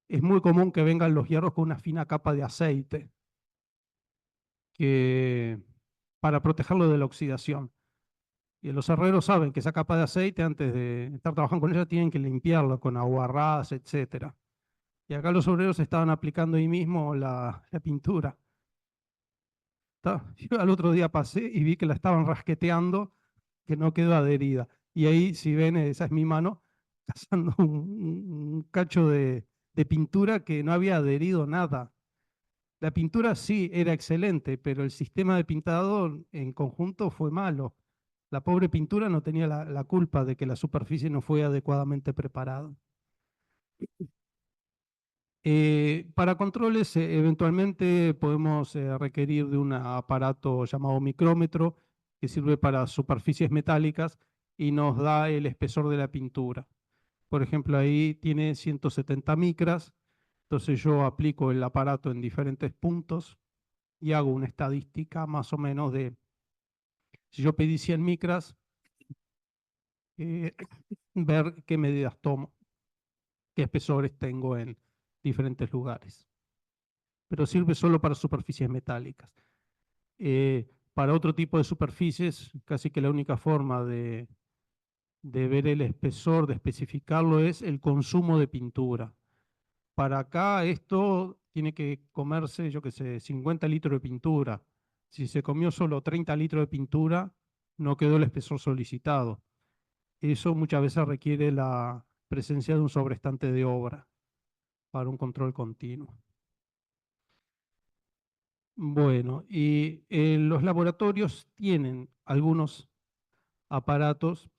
es muy común que vengan los hierros con una fina capa de aceite que, para protegerlo de la oxidación. Y los herreros saben que esa capa de aceite, antes de estar trabajando con ella, tienen que limpiarla con aguarrás, etcétera. Y acá los obreros estaban aplicando ahí mismo la pintura. Yo al otro día pasé y vi que la estaban rasqueteando, que no quedó adherida. Y ahí, si ven, esa es mi mano, cazando un cacho de pintura que no había adherido nada. La pintura sí era excelente, pero el sistema de pintado en conjunto fue malo. La pobre pintura no tenía la culpa de que la superficie no fue adecuadamente preparada. Para controles, eventualmente podemos requerir de un aparato llamado micrómetro que sirve para superficies metálicas y nos da el espesor de la pintura. Por ejemplo, ahí tiene 170 micras, Entonces yo aplico el aparato en diferentes puntos y hago una estadística más o menos de, si yo pedí 100 micras, eh, ver qué medidas tomo, qué espesores tengo en diferentes lugares. Pero sirve solo para superficies metálicas. Para otro tipo de superficies, casi que la única forma de ver el espesor, de especificarlo, es el consumo de pintura. Para acá esto tiene que comerse, yo qué sé, 50 litros de pintura. Si se comió solo 30 litros de pintura, no quedó el espesor solicitado. Eso muchas veces requiere la presencia de un sobrestante de obra para un control continuo. Bueno, y los laboratorios tienen algunos aparatos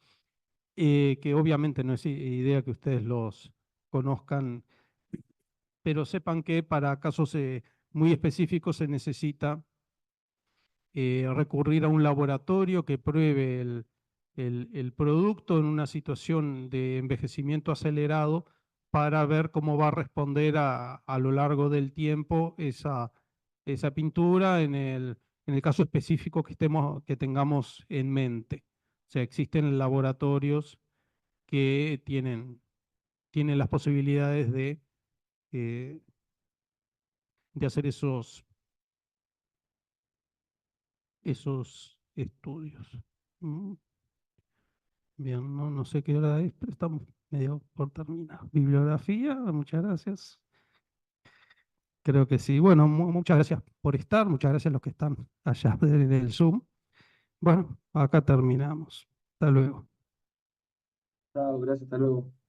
que obviamente no es idea que ustedes los conozcan, pero sepan que para casos muy específicos se necesita recurrir a un laboratorio que pruebe el producto en una situación de envejecimiento acelerado para ver cómo va a responder a lo largo del tiempo esa pintura en el caso específico que tengamos en mente. O sea, existen laboratorios que tienen las posibilidades eh, de hacer esos estudios. Mm, Bien, no sé qué hora es, pero estamos medio por terminar. Bibliografía, muchas gracias. Creo que sí. Bueno, muchas gracias por estar, muchas gracias a los que están allá en el Zoom. Bueno, acá terminamos. Hasta luego. Chao, gracias, hasta luego.